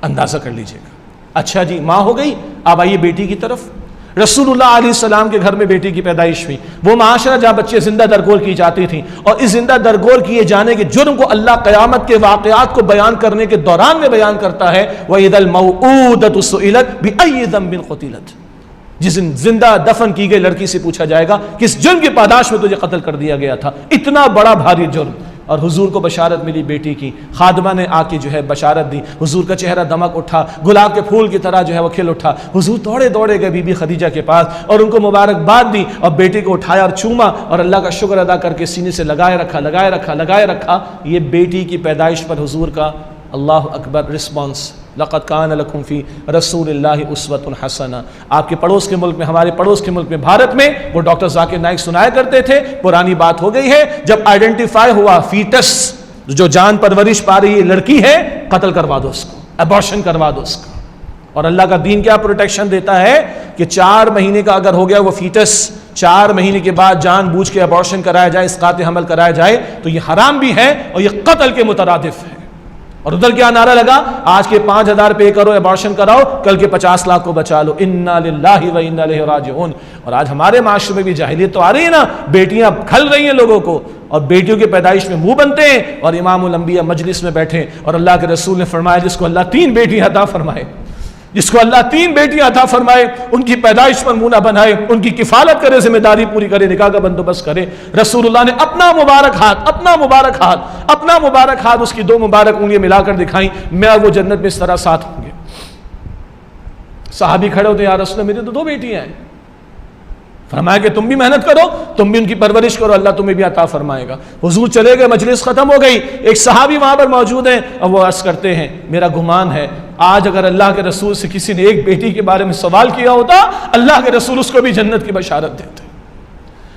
[SPEAKER 1] اندازہ کر لیجئے گا۔ اچھا جی ماں ہو گئی، اب آئیے بیٹی کی طرف۔ رسول اللہ علیہ السلام کے گھر میں بیٹی کی پیدائش ہوئی، وہ معاشرہ جہاں بچے زندہ درگور کی جاتی تھیں، اور اس زندہ درگور کیے جانے کے جرم کو اللہ قیامت کے واقعات کو بیان کرنے کے دوران میں بیان کرتا ہے، وَإِذَا الْمَوْءُودَةُ سُئِلَتْ بِأَيِّ ذَنبٍ قُتِلَتْ، جس دن زندہ دفن کی گئی لڑکی سے پوچھا جائے گا کس جرم کی پاداش میں تجھے قتل کر دیا گیا تھا، اتنا بڑا بھاری جرم۔ اور حضور کو بشارت ملی بیٹی کی، خادمہ نے آ کے جو ہے بشارت دی، حضور کا چہرہ دمک اٹھا، گلاب کے پھول کی طرح جو ہے وہ کھل اٹھا۔ حضور دوڑے گئے بی بی خدیجہ کے پاس اور ان کو مبارکباد دی، اور بیٹی کو اٹھایا اور چوما اور اللہ کا شکر ادا کر کے سینے سے لگائے رکھا۔ یہ بیٹی کی پیدائش پر حضور کا اللہ اکبر رسپانس، لقد کان لکم فی رسول اللہ اسوۃ حسنہ۔ آپ کے پڑوس کے ملک میں، ہمارے پڑوس کے ملک میں بھارت میں، وہ ڈاکٹر ذاکر نائک سنایا کرتے تھے، پرانی بات ہو گئی ہے، جب آئیڈینٹیفائی ہوا فیٹس جو جان پرورش پا رہی ہے لڑکی ہے، قتل کروا دو اس کو، ابارشن کروا دو اس کا۔ اور اللہ کا دین کیا پروٹیکشن دیتا ہے کہ 4 مہینے کا اگر ہو گیا وہ فیٹس، 4 مہینے کے بعد جان بوجھ کے ابارشن کرایا جائے، اسقاط حمل کرایا جائے تو یہ حرام بھی ہے اور یہ قتل کے مترادف ہے۔ اور ادھر کیا نعرہ لگا، آج کے 5,000 پے کرو، ابارشن کراؤ، کل کے 50 لاکھ کو بچا لو، انا للہ و انا الیہ راجعون۔ اور آج ہمارے معاشرے میں بھی جاہلیت تو آ رہی ہے نا، بیٹیاں کھل رہی ہیں لوگوں کو، اور بیٹیوں کی پیدائش میں منہ بنتے ہیں، اور امام الانبیاء مجلس میں بیٹھے، اور اللہ کے رسول نے فرمایا جس کو اللہ 3 بیٹیاں عطا فرمائے، جس کو اللہ 3 بیٹیاں عطا فرمائے، ان کی پیدائش پر منہ نہ بنائے، ان کی کفالت کرے، ذمہ داری پوری کرے، نکاح کا بندوبست کرے۔ رسول اللہ نے اپنا مبارک ہاتھ اس کی 2 مبارک انگلیاں ملا کر دکھائیں، میں وہ جنت میں اس طرح ساتھ ہوں گے۔ صحابی کھڑے ہوتے ہیں، یا رسول اللہ میری تو 2 بیٹیاں ہیں۔ فرمایا کہ تم بھی محنت کرو، تم بھی ان کی پرورش کرو، اللہ تمہیں بھی عطا فرمائے گا۔ حضور چلے گئے، مجلس ختم ہو گئی، ایک صحابی وہاں پر موجود ہیں، اور وہ عرض کرتے ہیں میرا گمان ہے آج اگر اللہ کے رسول سے کسی نے ایک بیٹی کے بارے میں سوال کیا ہوتا، اللہ کے رسول اس کو بھی جنت کی بشارت دیتے۔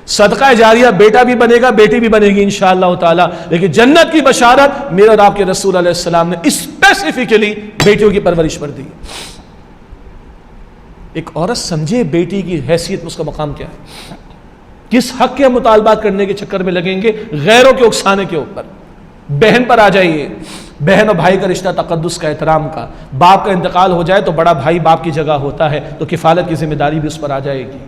[SPEAKER 1] صدقہ جاریہ بیٹا بھی بنے گا، بیٹی بھی بنے گی انشاءاللہ تعالی، لیکن جنت کی بشارت میرے اور آپ کے رسول علیہ السلام نے اسپیسیفکلی بیٹیوں کی پرورش پر دی۔ ایک عورت سمجھے بیٹی کی حیثیت، اس کا مقام کیا ہے، کس حق کے مطالبات کرنے کے چکر میں لگیں گے غیروں کے اکسانے کے اوپر۔ بہن پر آ جائیے، بہن اور بھائی کا رشتہ تقدس کا، احترام کا، باپ کا انتقال ہو جائے تو بڑا بھائی باپ کی جگہ ہوتا ہے، تو کفالت کی ذمہ داری بھی اس پر آ جائے گی۔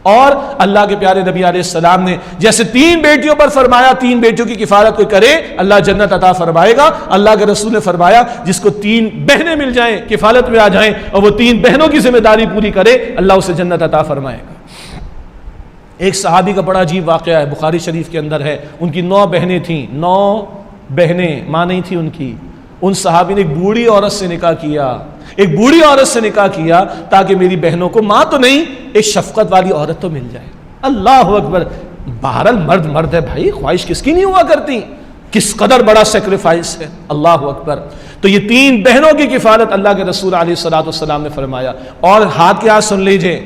[SPEAKER 1] اور اللہ کے پیارے نبی علیہ السلام نے جیسے 3 بیٹیوں پر فرمایا 3 بیٹیوں کی کفالت کوئی کرے اللہ جنت عطا فرمائے گا، اللہ کے رسول نے فرمایا جس کو 3 بہنیں مل جائیں، کفالت میں آ جائیں، اور وہ 3 بہنوں کی ذمہ داری پوری کرے، اللہ اسے جنت عطا فرمائے گا۔ ایک صحابی کا بڑا عجیب واقعہ ہے، بخاری شریف کے اندر ہے، ان کی 9 بہنیں تھیں، 9 بہنیں، ماں نہیں تھی ان کی۔ ان صحابی نے ایک بوڑھی عورت سے نکاح کیا، تاکہ میری بہنوں کو، ماں تو نہیں، ایک شفقت والی عورت تو مل جائے۔ اللہ اکبر، بہرحال مرد ہے بھائی، خواہش کس کی نہیں ہوا کرتی، کس قدر بڑا سیکریفائس ہے، اللہ اکبر۔ تو یہ 3 بہنوں کی کفالت اللہ کے رسول علیہ الصلوۃ والسلام نے فرمایا۔ اور ہاتھ کے ہاتھ سن لیجئے،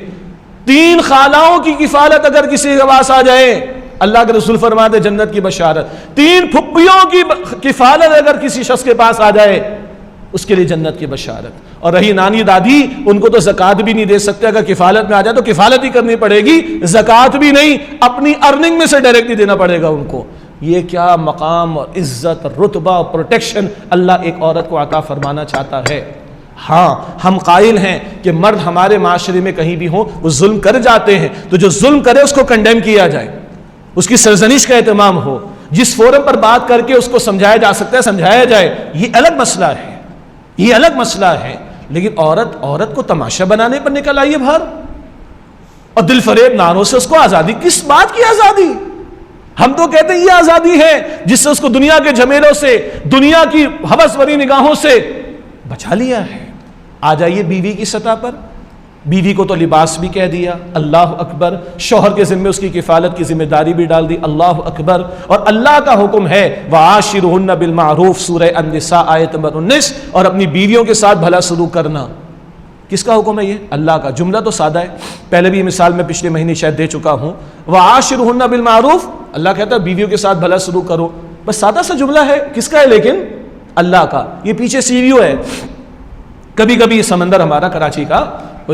[SPEAKER 1] 3 خالاؤں کی کفالت اگر کسی کے پاس آ جائے، اللہ کے رسول فرماتے جنت کی بشارت۔ 3 پھپھیوں کی کفالت اگر کسی شخص کے پاس آ جائے، اس کے لیے جنت کی بشارت۔ اور رہی نانی دادی، ان کو تو زکوٰۃ بھی نہیں دے سکتے، اگر کفالت میں آ جائے تو کفالت ہی کرنی پڑے گی، زکوٰۃ بھی نہیں، اپنی ارننگ میں سے ڈائریکٹلی دینا پڑے گا ان کو۔ یہ کیا مقام اور عزت، رتبہ اور پروٹیکشن اللہ ایک عورت کو عطا فرمانا چاہتا ہے۔ ہاں ہم قائل ہیں کہ مرد ہمارے معاشرے میں کہیں بھی ہوں وہ ظلم کر جاتے ہیں، تو جو ظلم کرے اس کو کنڈیم کیا جائے، اس کی سرزنش کا اہتمام ہو، جس فورم پر بات کر کے اس کو سمجھایا جا سکتا ہے سمجھایا جائے، یہ الگ مسئلہ ہے۔ لیکن عورت کو تماشا بنانے پر نکل آئیے باہر، اور دل فریب نعروں سے اس کو آزادی، کس بات کی آزادی؟ ہم تو کہتے ہیں یہ آزادی ہے جس سے اس کو دنیا کے جھمیلوں سے، دنیا کی ہوس بھری نگاہوں سے بچا لیا ہے۔ آ جائیے بیوی کی سطح پر، بیوی کو تو لباس بھی کہہ دیا، اللہ اکبر، شوہر کے ذمہ اس کی کفالت کی ذمہ داری بھی ڈال دی، اللہ اکبر۔ اور اللہ کا حکم ہے وَعَاشِرُهُنَّ بِالْمَعْرُوفِ، سورہ النساء آیت نمبر 19، اور اپنی بیویوں کے ساتھ بھلا سلوک کرنا۔ کس کا حکم ہے یہ؟ اللہ کا۔ جملہ تو سادہ ہے، پہلے بھی یہ مثال میں پچھلے مہینے شاید دے چکا ہوں، وَعَاشِرُهُنَّ بِالْمَعْرُوفِ، اللہ کہتا ہے بیویوں کے ساتھ بھلا سلوک کرو، بس سادہ سا جملہ ہے، کس کا ہے لیکن؟ اللہ کا۔ یہ پیچھے سیریو ہے، کبھی کبھی سمندر ہمارا کراچی کا،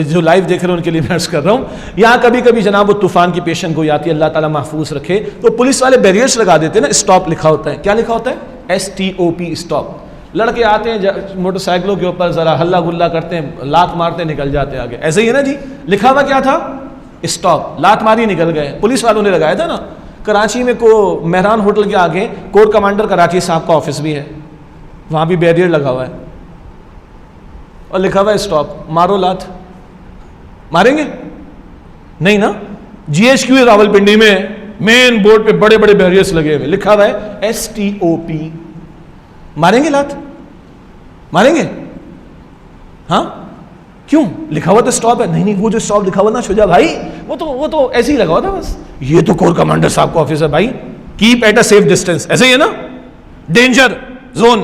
[SPEAKER 1] جو لائیو دیکھ رہے ہیں ان کے لیے میں عرض کر رہا ہوں، یہاں کبھی کبھی جناب وہ طوفان کی پیشن گوئی آتی ہے، اللہ تعالیٰ محفوظ رکھے، تو پولیس والے بیریئرز لگا دیتے ہیں نا، اسٹاپ لکھا ہوتا ہے، کیا لکھا ہوتا ہے؟ STOP، stop. لڑکے آتے ہیں موٹر سائیکلوں کے اوپر، ذرا ہلا گلا کرتے ہیں، لات مارتے نکل جاتے آگے، ایسے ہی ہے نا جی۔ لکھا ہوا کیا تھا؟ اسٹاپ، لات ماری نکل گئے، پولیس والوں نے لگایا تھا نا کراچی میں، مہران ہوٹل کے آگے کور کمانڈر کراچی صاحب کا آفس بھی ہے، وہاں بھی بیریئر لگا ہوا ہے اور لکھا ہوا ہے اسٹاپ، مارو لات، ماریں گے نہیں نا؟ جی ایچ کیو راولپنڈی میں مین بورڈ پہ بڑے بڑے بیریئرز لگے ہوئے، لکھا ہوا ہے STOP، ماریں گے لات؟ ماریں گے؟ ہاں کیوں؟ لکھا ہوا تو اسٹاپ ہے. نہیں وہ جو اسٹاپ لکھا ہوا نا شجاع بھائی وہ تو ایسے ہی لگا ہوا تھا بس. یہ تو کور کمانڈر صاحب کا آفس ہے بھائی, keep at a safe distance, ایسے ہی ہے نا, ڈینجر زون.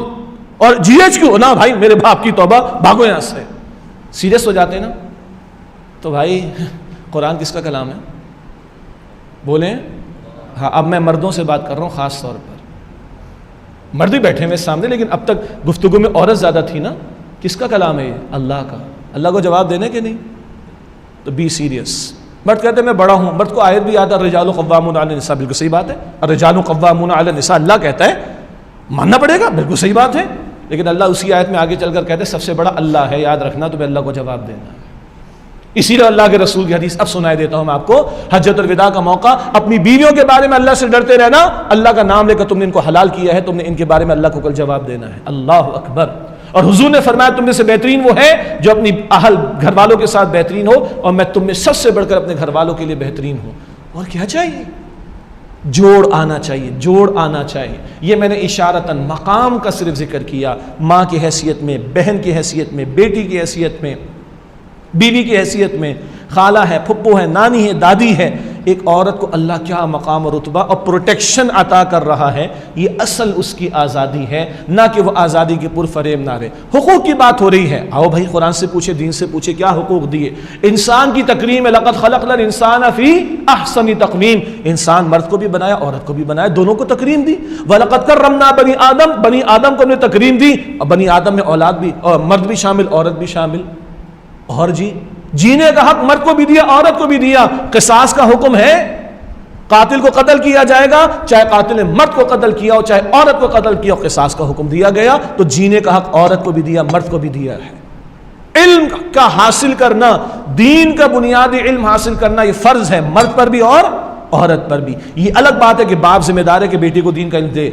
[SPEAKER 1] اور جی ایچ کیو نا بھائی میرے باپ کی توبہ, بھاگو یہاں سے. سیریس ہو جاتے ہیں نا. تو بھائی قرآن کس کا کلام ہے بولیں؟ ہاں اب میں مردوں سے بات کر رہا ہوں خاص طور پر. مرد بھی بیٹھے ہوئے سامنے, لیکن اب تک گفتگو میں عورت زیادہ تھی نا. کس کا کلام ہے یہ؟ اللہ کا. اللہ کو جواب دینے کے نہیں. تو بی سیریس. مرد کہتے ہیں میں بڑا ہوں, مرد کو آیت بھی یاد ہے الرجال قوامون علی النساء, بالکل صحیح بات ہے. الرجال قوامون علی النساء اللہ کہتا ہے, ماننا پڑے گا, بالکل صحیح بات ہے. لیکن اللہ اسی آیت میں آگے چل کر کہتے ہیں سب سے بڑا اللہ ہے, یاد رکھنا تمہیں اللہ کو جواب دینا ہے. اسی لیے اللہ کے رسول کی حدیث اب سنائی دیتا ہوں میں آپ کو. حجۃ الوداع کا موقع, اپنی بیویوں کے بارے میں اللہ سے ڈرتے رہنا. اللہ کا نام لے کر تم نے ان کو حلال کیا ہے, تم نے ان کے بارے میں اللہ کو کل جواب دینا ہے. اللہ اکبر. اور حضور نے فرمایا تم میں سے بہترین وہ ہے جو اپنی اہل گھر والوں کے ساتھ بہترین ہو, اور میں تم میں سب سے بڑھ کر اپنے گھر والوں کے لیے بہترین ہوں. اور کیا چاہیے؟ جوڑ آنا چاہیے, جوڑ آنا چاہیے. یہ میں نے اشارتاً مقام کا صرف ذکر کیا, ماں کی حیثیت میں, بہن کی حیثیت میں, بیٹی کی حیثیت میں, بیوی کی حیثیت میں, خالہ ہے, پھپھو ہے, نانی ہے, دادی ہے. ایک عورت کو اللہ کیا مقام اور رتبہ اور پروٹیکشن عطا کر رہا ہے. یہ اصل اس کی آزادی ہے, نہ کہ وہ آزادی کے پرفریب نہ رہے. حقوق کی بات ہو رہی ہے, آؤ بھائی قرآن سے پوچھے, دین سے پوچھے, کیا حقوق دیے انسان کی تکریم ہے. لقد خلقنا الانسان فی احسن تقویم. انسان مرد کو بھی بنایا, عورت کو بھی بنایا, دونوں کو تکریم دی. وَلَقَدْ كَرَّمْنَا بَنِي آدم, بنی آدم کو ہم نے تکریم دی, اور بنی آدم میں اولاد بھی, اور مرد بھی شامل, عورت بھی شامل. اور جینے کا حق مرد کو بھی دیا, عورت کو بھی دیا. قصاص کا حکم ہے, قاتل کو قتل کیا جائے گا, چاہے قاتل نے مرد کو قتل کیا ہو چاہے عورت کو قتل کیا ہو, قصاص کا حکم دیا گیا. تو جینے کا حق عورت کو بھی دیا, مرد کو بھی دیا ہے. علم کا حاصل کرنا, دین کا بنیادی علم حاصل کرنا, یہ فرض ہے مرد پر بھی اور عورت پر بھی. یہ الگ بات ہے کہ باپ ذمہ دار ہے کہ بیٹی کو دین کا علم دے,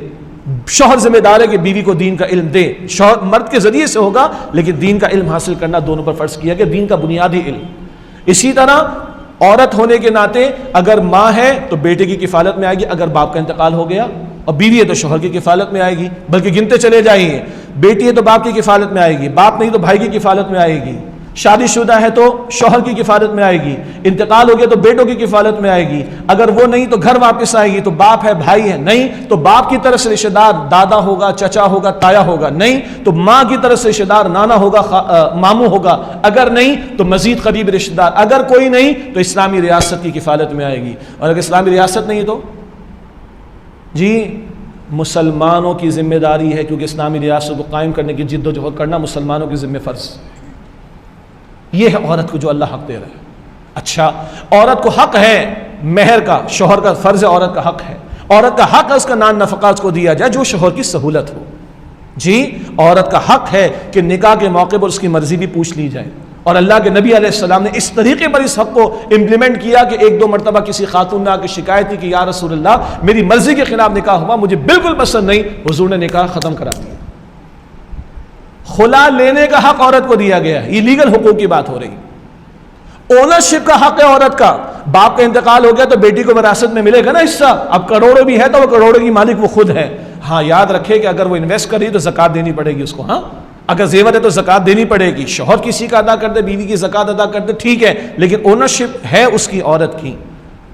[SPEAKER 1] شوہر ذمہ دار ہے کہ بیوی کو دین کا علم دے. شوہر مرد کے ذریعے سے ہوگا, لیکن دین کا علم حاصل کرنا دونوں پر فرض کیا گیا, دین کا بنیادی علم. اسی طرح عورت ہونے کے ناطے اگر ماں ہے تو بیٹے کی کفالت میں آئے گی, اگر باپ کا انتقال ہو گیا, اور بیوی ہے تو شوہر کی کفالت میں آئے گی. بلکہ گنتے چلے جائیں, بیٹی ہے تو باپ کی کفالت میں آئے گی, باپ نہیں تو بھائی کی کفالت میں آئے گی, شادی شدہ ہے تو شوہر کی کفالت میں آئے گی, انتقال ہو گیا تو بیٹوں کی کفالت میں آئے گی. اگر وہ نہیں تو گھر واپس آئے گی, تو باپ ہے بھائی ہے, نہیں تو باپ کی طرف سے رشتہ دار دادا ہوگا, چچا ہوگا, تایا ہوگا, نہیں تو ماں کی طرف سے رشتہ دار نانا ہوگا, ماموں ہوگا, اگر نہیں تو مزید قریب رشتہ دار, اگر کوئی نہیں تو اسلامی ریاست کی کفالت میں آئے گی. اور اگر اسلامی ریاست نہیں تو مسلمانوں کی ذمہ داری ہے, کیونکہ اسلامی ریاست کو قائم کرنے کی جد و جہد کرنا مسلمانوں کی ذمہ فرض. یہ ہے عورت کو جو اللہ حق دے رہا ہے. اچھا, عورت کو حق ہے مہر کا, شوہر کا فرض ہے, عورت کا حق ہے, عورت کا حق ہے اس کا نان نفقات کو دیا جائے جو شوہر کی سہولت ہو. عورت کا حق ہے کہ نکاح کے موقع پر اس کی مرضی بھی پوچھ لی جائے. اور اللہ کے نبی علیہ السلام نے اس طریقے پر اس حق کو امپلیمنٹ کیا کہ ایک دو مرتبہ کسی خاتون نے آ کے شکایت کی کہ یا رسول اللہ میری مرضی کے خلاف نکاح ہوا, مجھے بالکل پسند نہیں. حضور نے نکاح ختم کرا دیا. خلا لینے کا حق عورت کو دیا گیا ہے. یہ لیگل حقوق کی بات ہو رہی. اونرشپ کا حق ہے عورت کا. باپ کا انتقال ہو گیا تو بیٹی کو وراثت میں ملے گا نا حصہ. اب کروڑوں بھی ہے تو وہ کروڑوں کی مالک وہ خود ہے. ہاں یاد رکھے کہ اگر وہ انویسٹ کر رہی تو زکات دینی پڑے گی اس کو. ہاں اگر زیور ہے تو زکات دینی پڑے گی. شوہر کسی کا ادا کر دے, بیوی کی زکات ادا کر دے, ٹھیک ہے, لیکن اونرشپ ہے اس کی عورت کی,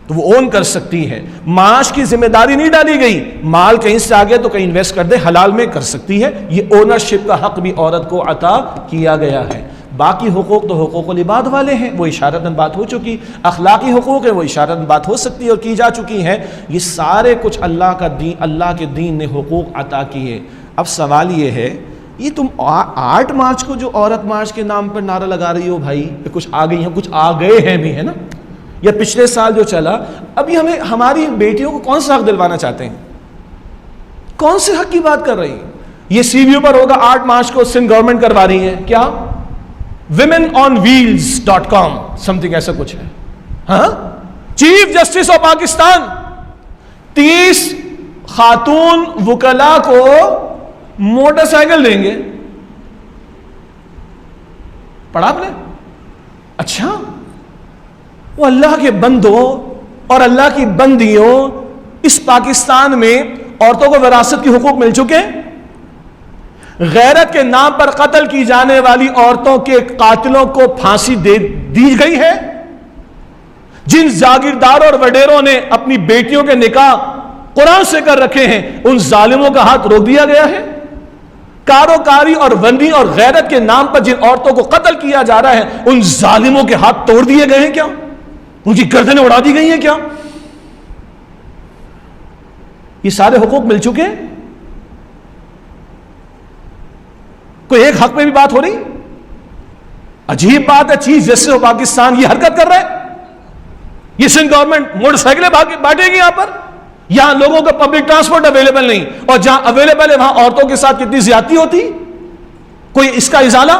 [SPEAKER 1] تو وہ اون کر سکتی ہے. معاش کی ذمہ داری نہیں ڈالی گئی, مال کہیں سے آگے تو کہیں انویسٹ کر دے, حلال میں کر سکتی ہے. یہ اونرشپ کا حق بھی عورت کو عطا کیا گیا ہے. باقی حقوق تو حقوق العباد والے ہیں, وہ اشارتاً بات ہو چکی. اخلاقی حقوق ہیں, وہ اشارتاً بات ہو سکتی ہے اور کی جا چکی ہیں. یہ سارے کچھ اللہ کا دین, اللہ کے دین نے حقوق عطا کیے. اب سوال یہ ہے, یہ تم 8 مارچ کو جو عورت مارچ کے نام پر نعرہ لگا رہی ہو بھائی, کچھ آ گئی ہیں, کچھ آ گئے ہیں بھی, ہے نا, یا پچھلے سال جو چلا, ابھی ہمیں ہماری بیٹیوں کو کون سا حق دلوانا چاہتے ہیں؟ کون سے حق کی بات کر رہی ہیں؟ یہ سی وی او پر ہوگا 8 مارچ کو سندھ گورنمنٹ کروا رہی ہے, کیا womenonwheels.com سم تھنگ ایسا کچھ ہے. ہاں چیف جسٹس آف پاکستان 30 خاتون وکلاء کو موٹر سائیکل دیں گے. پڑھا آپ نے؟ اچھا وہ اللہ کے بندوں اور اللہ کی بندیوں، اس پاکستان میں عورتوں کو وراثت کے حقوق مل چکے. غیرت کے نام پر قتل کی جانے والی عورتوں کے قاتلوں کو پھانسی دے دی گئی ہے. جن جاگیرداروں اور وڈیروں نے اپنی بیٹیوں کے نکاح قرآن سے کر رکھے ہیں، ان ظالموں کا ہاتھ روک دیا گیا ہے. کاروکاری اور ونی اور غیرت کے نام پر جن عورتوں کو قتل کیا جا رہا ہے، ان ظالموں کے ہاتھ توڑ دیے گئے ہیں کیا؟ ان کی گردنیں اڑا دی گئی ہیں کیا؟ یہ سارے حقوق مل چکے ہیں. کوئی ایک حق میں بھی بات ہو رہی؟ عجیب بات ہے، چیف جسٹس آف پاکستان یہ حرکت کر رہا ہے. یہ سندھ گورنمنٹ موٹر سائیکلیں بانٹے گی یہاں پر. یہاں لوگوں کا پبلک ٹرانسپورٹ اویلیبل نہیں، اور جہاں اویلیبل ہے وہاں عورتوں کے ساتھ کتنی زیادتی ہوتی. کوئی اس کا ازالہ،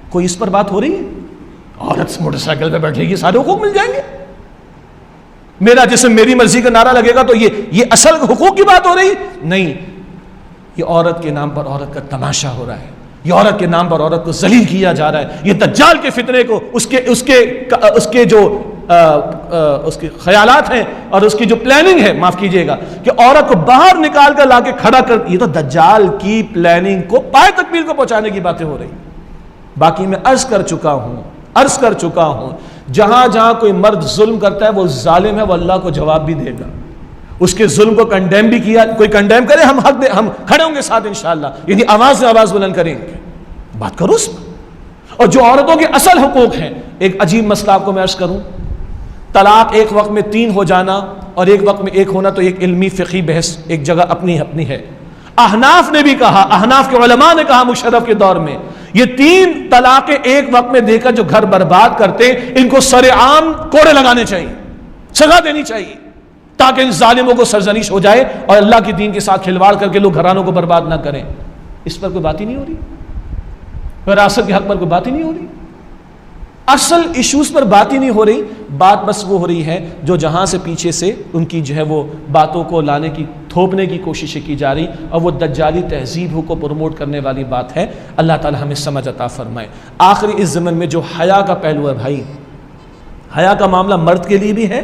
[SPEAKER 1] کوئی اس پر بات ہو رہی ہے؟ عورت موٹر سائیکل پہ بیٹھے گی، سارے حقوق مل جائیں گے. میرا جسم میری مرضی کا نعرہ لگے گا تو یہ اصل حقوق کی بات ہو رہی نہیں. یہ عورت کے نام پر عورت کا تماشا ہو رہا ہے. یہ عورت کے نام پر عورت کو ذلیل کیا جا رہا ہے. یہ دجال کے فتنے کو اس کے جو اس کے خیالات ہیں اور اس کی جو پلاننگ ہے، معاف کیجئے گا، کہ عورت کو باہر نکال کر لا کے کھڑا کر، یہ تو دجال کی پلاننگ کو پائے تکمیل کو پہنچانے کی باتیں ہو رہی. باقی میں عرض کر چکا ہوں جہاں جہاں کوئی مرد ظلم کرتا ہے وہ ظالم ہے، وہ اللہ کو جواب بھی دے گا. اس کے ظلم کو کنڈیم بھی کیا، کوئی کنڈیم کرے ہم حق دے، ہم کھڑے ہوں گے ساتھ انشاءاللہ. یعنی آواز بلند کریں گے، بات کرو اس پر. اور جو عورتوں کے اصل حقوق ہیں، ایک عجیب مسئلہ آپ کو میں عرض کروں. طلاق ایک وقت میں 3 ہو جانا اور ایک وقت میں 1 ہونا تو ایک علمی فقہی بحث ایک جگہ اپنی ہے. احناف نے بھی کہا، احناف کے علماء نے کہا مشرف کے دور میں، یہ 3 طلاقیں ایک وقت میں دے کر جو گھر برباد کرتے ان کو سر عام کوڑے لگانے چاہیے، سزا دینی چاہیے، تاکہ ان ظالموں کو سرزنش ہو جائے اور اللہ کے دین کے ساتھ کھلواڑ کر کے لوگ گھرانوں کو برباد نہ کریں. اس پر کوئی بات ہی نہیں ہو رہی. وراثت کے حق پر کوئی بات ہی نہیں ہو رہی. اصل ایشوز پر بات ہی نہیں ہو رہی. بات بس وہ ہو رہی ہے جو جہاں سے پیچھے سے ان کی جو ہے وہ باتوں کو لانے کی، تھوپنے کی کوششیں کی جا رہی، اور وہ دجالی تہذیب کو پروموٹ کرنے والی بات ہے. اللہ تعالی ہمیں سمجھ عطا فرمائے. آخری اس ضمن میں جو حیا کا پہلو ہے بھائی، حیا کا معاملہ مرد کے لیے بھی ہے،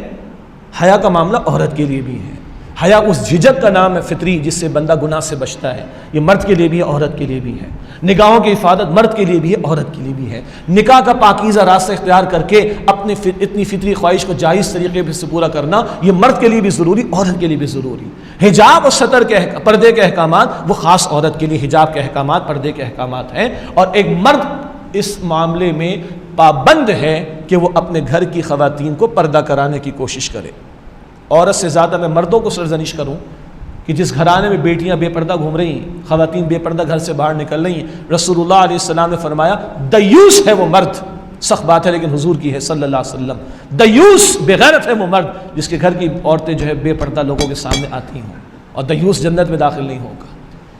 [SPEAKER 1] حیا کا معاملہ عورت کے لیے بھی ہے. حیا اس جھجک کا نام ہے فطری جس سے بندہ گناہ سے بچتا ہے. یہ مرد کے لیے بھی ہے، عورت کے لیے بھی ہے. نگاہوں کی حفاظت مرد کے لیے بھی ہے، عورت کے لیے بھی ہے. نکاح کا پاکیزہ راستہ اختیار کر کے اپنے اتنی فطری خواہش کو جائز طریقے سے پورا کرنا، یہ مرد کے لیے بھی ضروری، عورت کے لیے بھی ضروری. حجاب اور سطر کے پردے کے احکامات وہ خاص عورت کے لیے حجاب کے احکامات، پردے کے احکامات ہیں. اور ایک مرد اس معاملے میں پابند ہے کہ وہ اپنے گھر کی خواتین کو پردہ کرانے کی کوشش کرے. عورت سے زیادہ میں مردوں کو سرزنش کروں کہ جس گھرانے میں بیٹیاں بے پردہ گھوم رہی ہیں، خواتین بے پردہ گھر سے باہر نکل رہی ہیں، رسول اللہ علیہ السلام نے فرمایا دیوس ہے وہ مرد. سخت بات ہے لیکن حضور کی ہے صلی اللہ علیہ وسلم. دیوس بغیرت ہے وہ مرد جس کے گھر کی عورتیں جو ہے بے پردہ لوگوں کے سامنے آتی ہوں، اور دیوس جنت میں داخل نہیں ہوگا.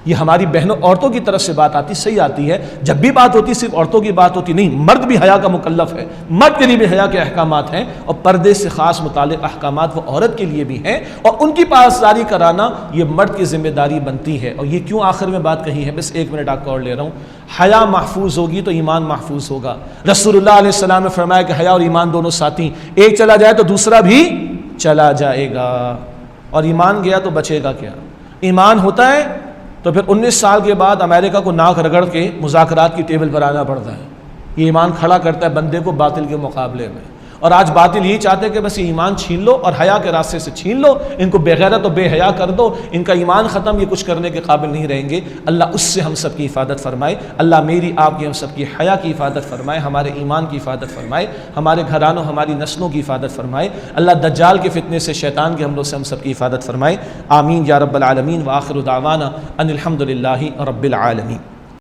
[SPEAKER 1] یہ ہماری بہنوں عورتوں کی طرف سے بات آتی، صحیح آتی ہے. جب بھی بات ہوتی صرف عورتوں کی بات ہوتی نہیں، مرد بھی حیا کا مکلف ہے. مرد کے لیے بھی حیا کے احکامات ہیں، اور پردے سے خاص متعلق احکامات وہ عورت کے لیے بھی ہیں، اور ان کی پاسداری کرانا یہ مرد کی ذمہ داری بنتی ہے. اور یہ کیوں آخر میں بات کہی ہے، بس 1 منٹ آپ کو اور لے رہا ہوں. حیا محفوظ ہوگی تو ایمان محفوظ ہوگا. رسول اللہ علیہ السلام نے فرمایا کہ حیا اور ایمان دونوں ساتھی، ایک چلا جائے تو دوسرا بھی چلا جائے گا. اور ایمان گیا تو بچے گا کیا؟ ایمان ہوتا ہے تو پھر 19 سال کے بعد امریکہ کو ناک رگڑ کے مذاکرات کی ٹیبل پر آنا پڑتا ہے. یہ ایمان کھڑا کرتا ہے بندے کو باطل کے مقابلے میں. اور آج باطل یہی چاہتے ہیں کہ بس یہ ایمان چھین لو اور حیا کے راستے سے چھین لو، ان کو بے غیرت و بے حیا کر دو، ان کا ایمان ختم، یہ کچھ کرنے کے قابل نہیں رہیں گے. اللہ اس سے ہم سب کی حفاظت فرمائے. اللہ میری آپ کی ہم سب کی حیا کی حفاظت فرمائے، ہمارے ایمان کی حفاظت فرمائے، ہمارے گھرانوں ہماری نسلوں کی حفاظت فرمائے. اللہ دجال کے فتنے سے، شیطان کے حملوں سے ہم سب کی حفاظت فرمائے. آمین یا رب العالمین. وآخر دعوانا ان الحمد للہ رب العالمین.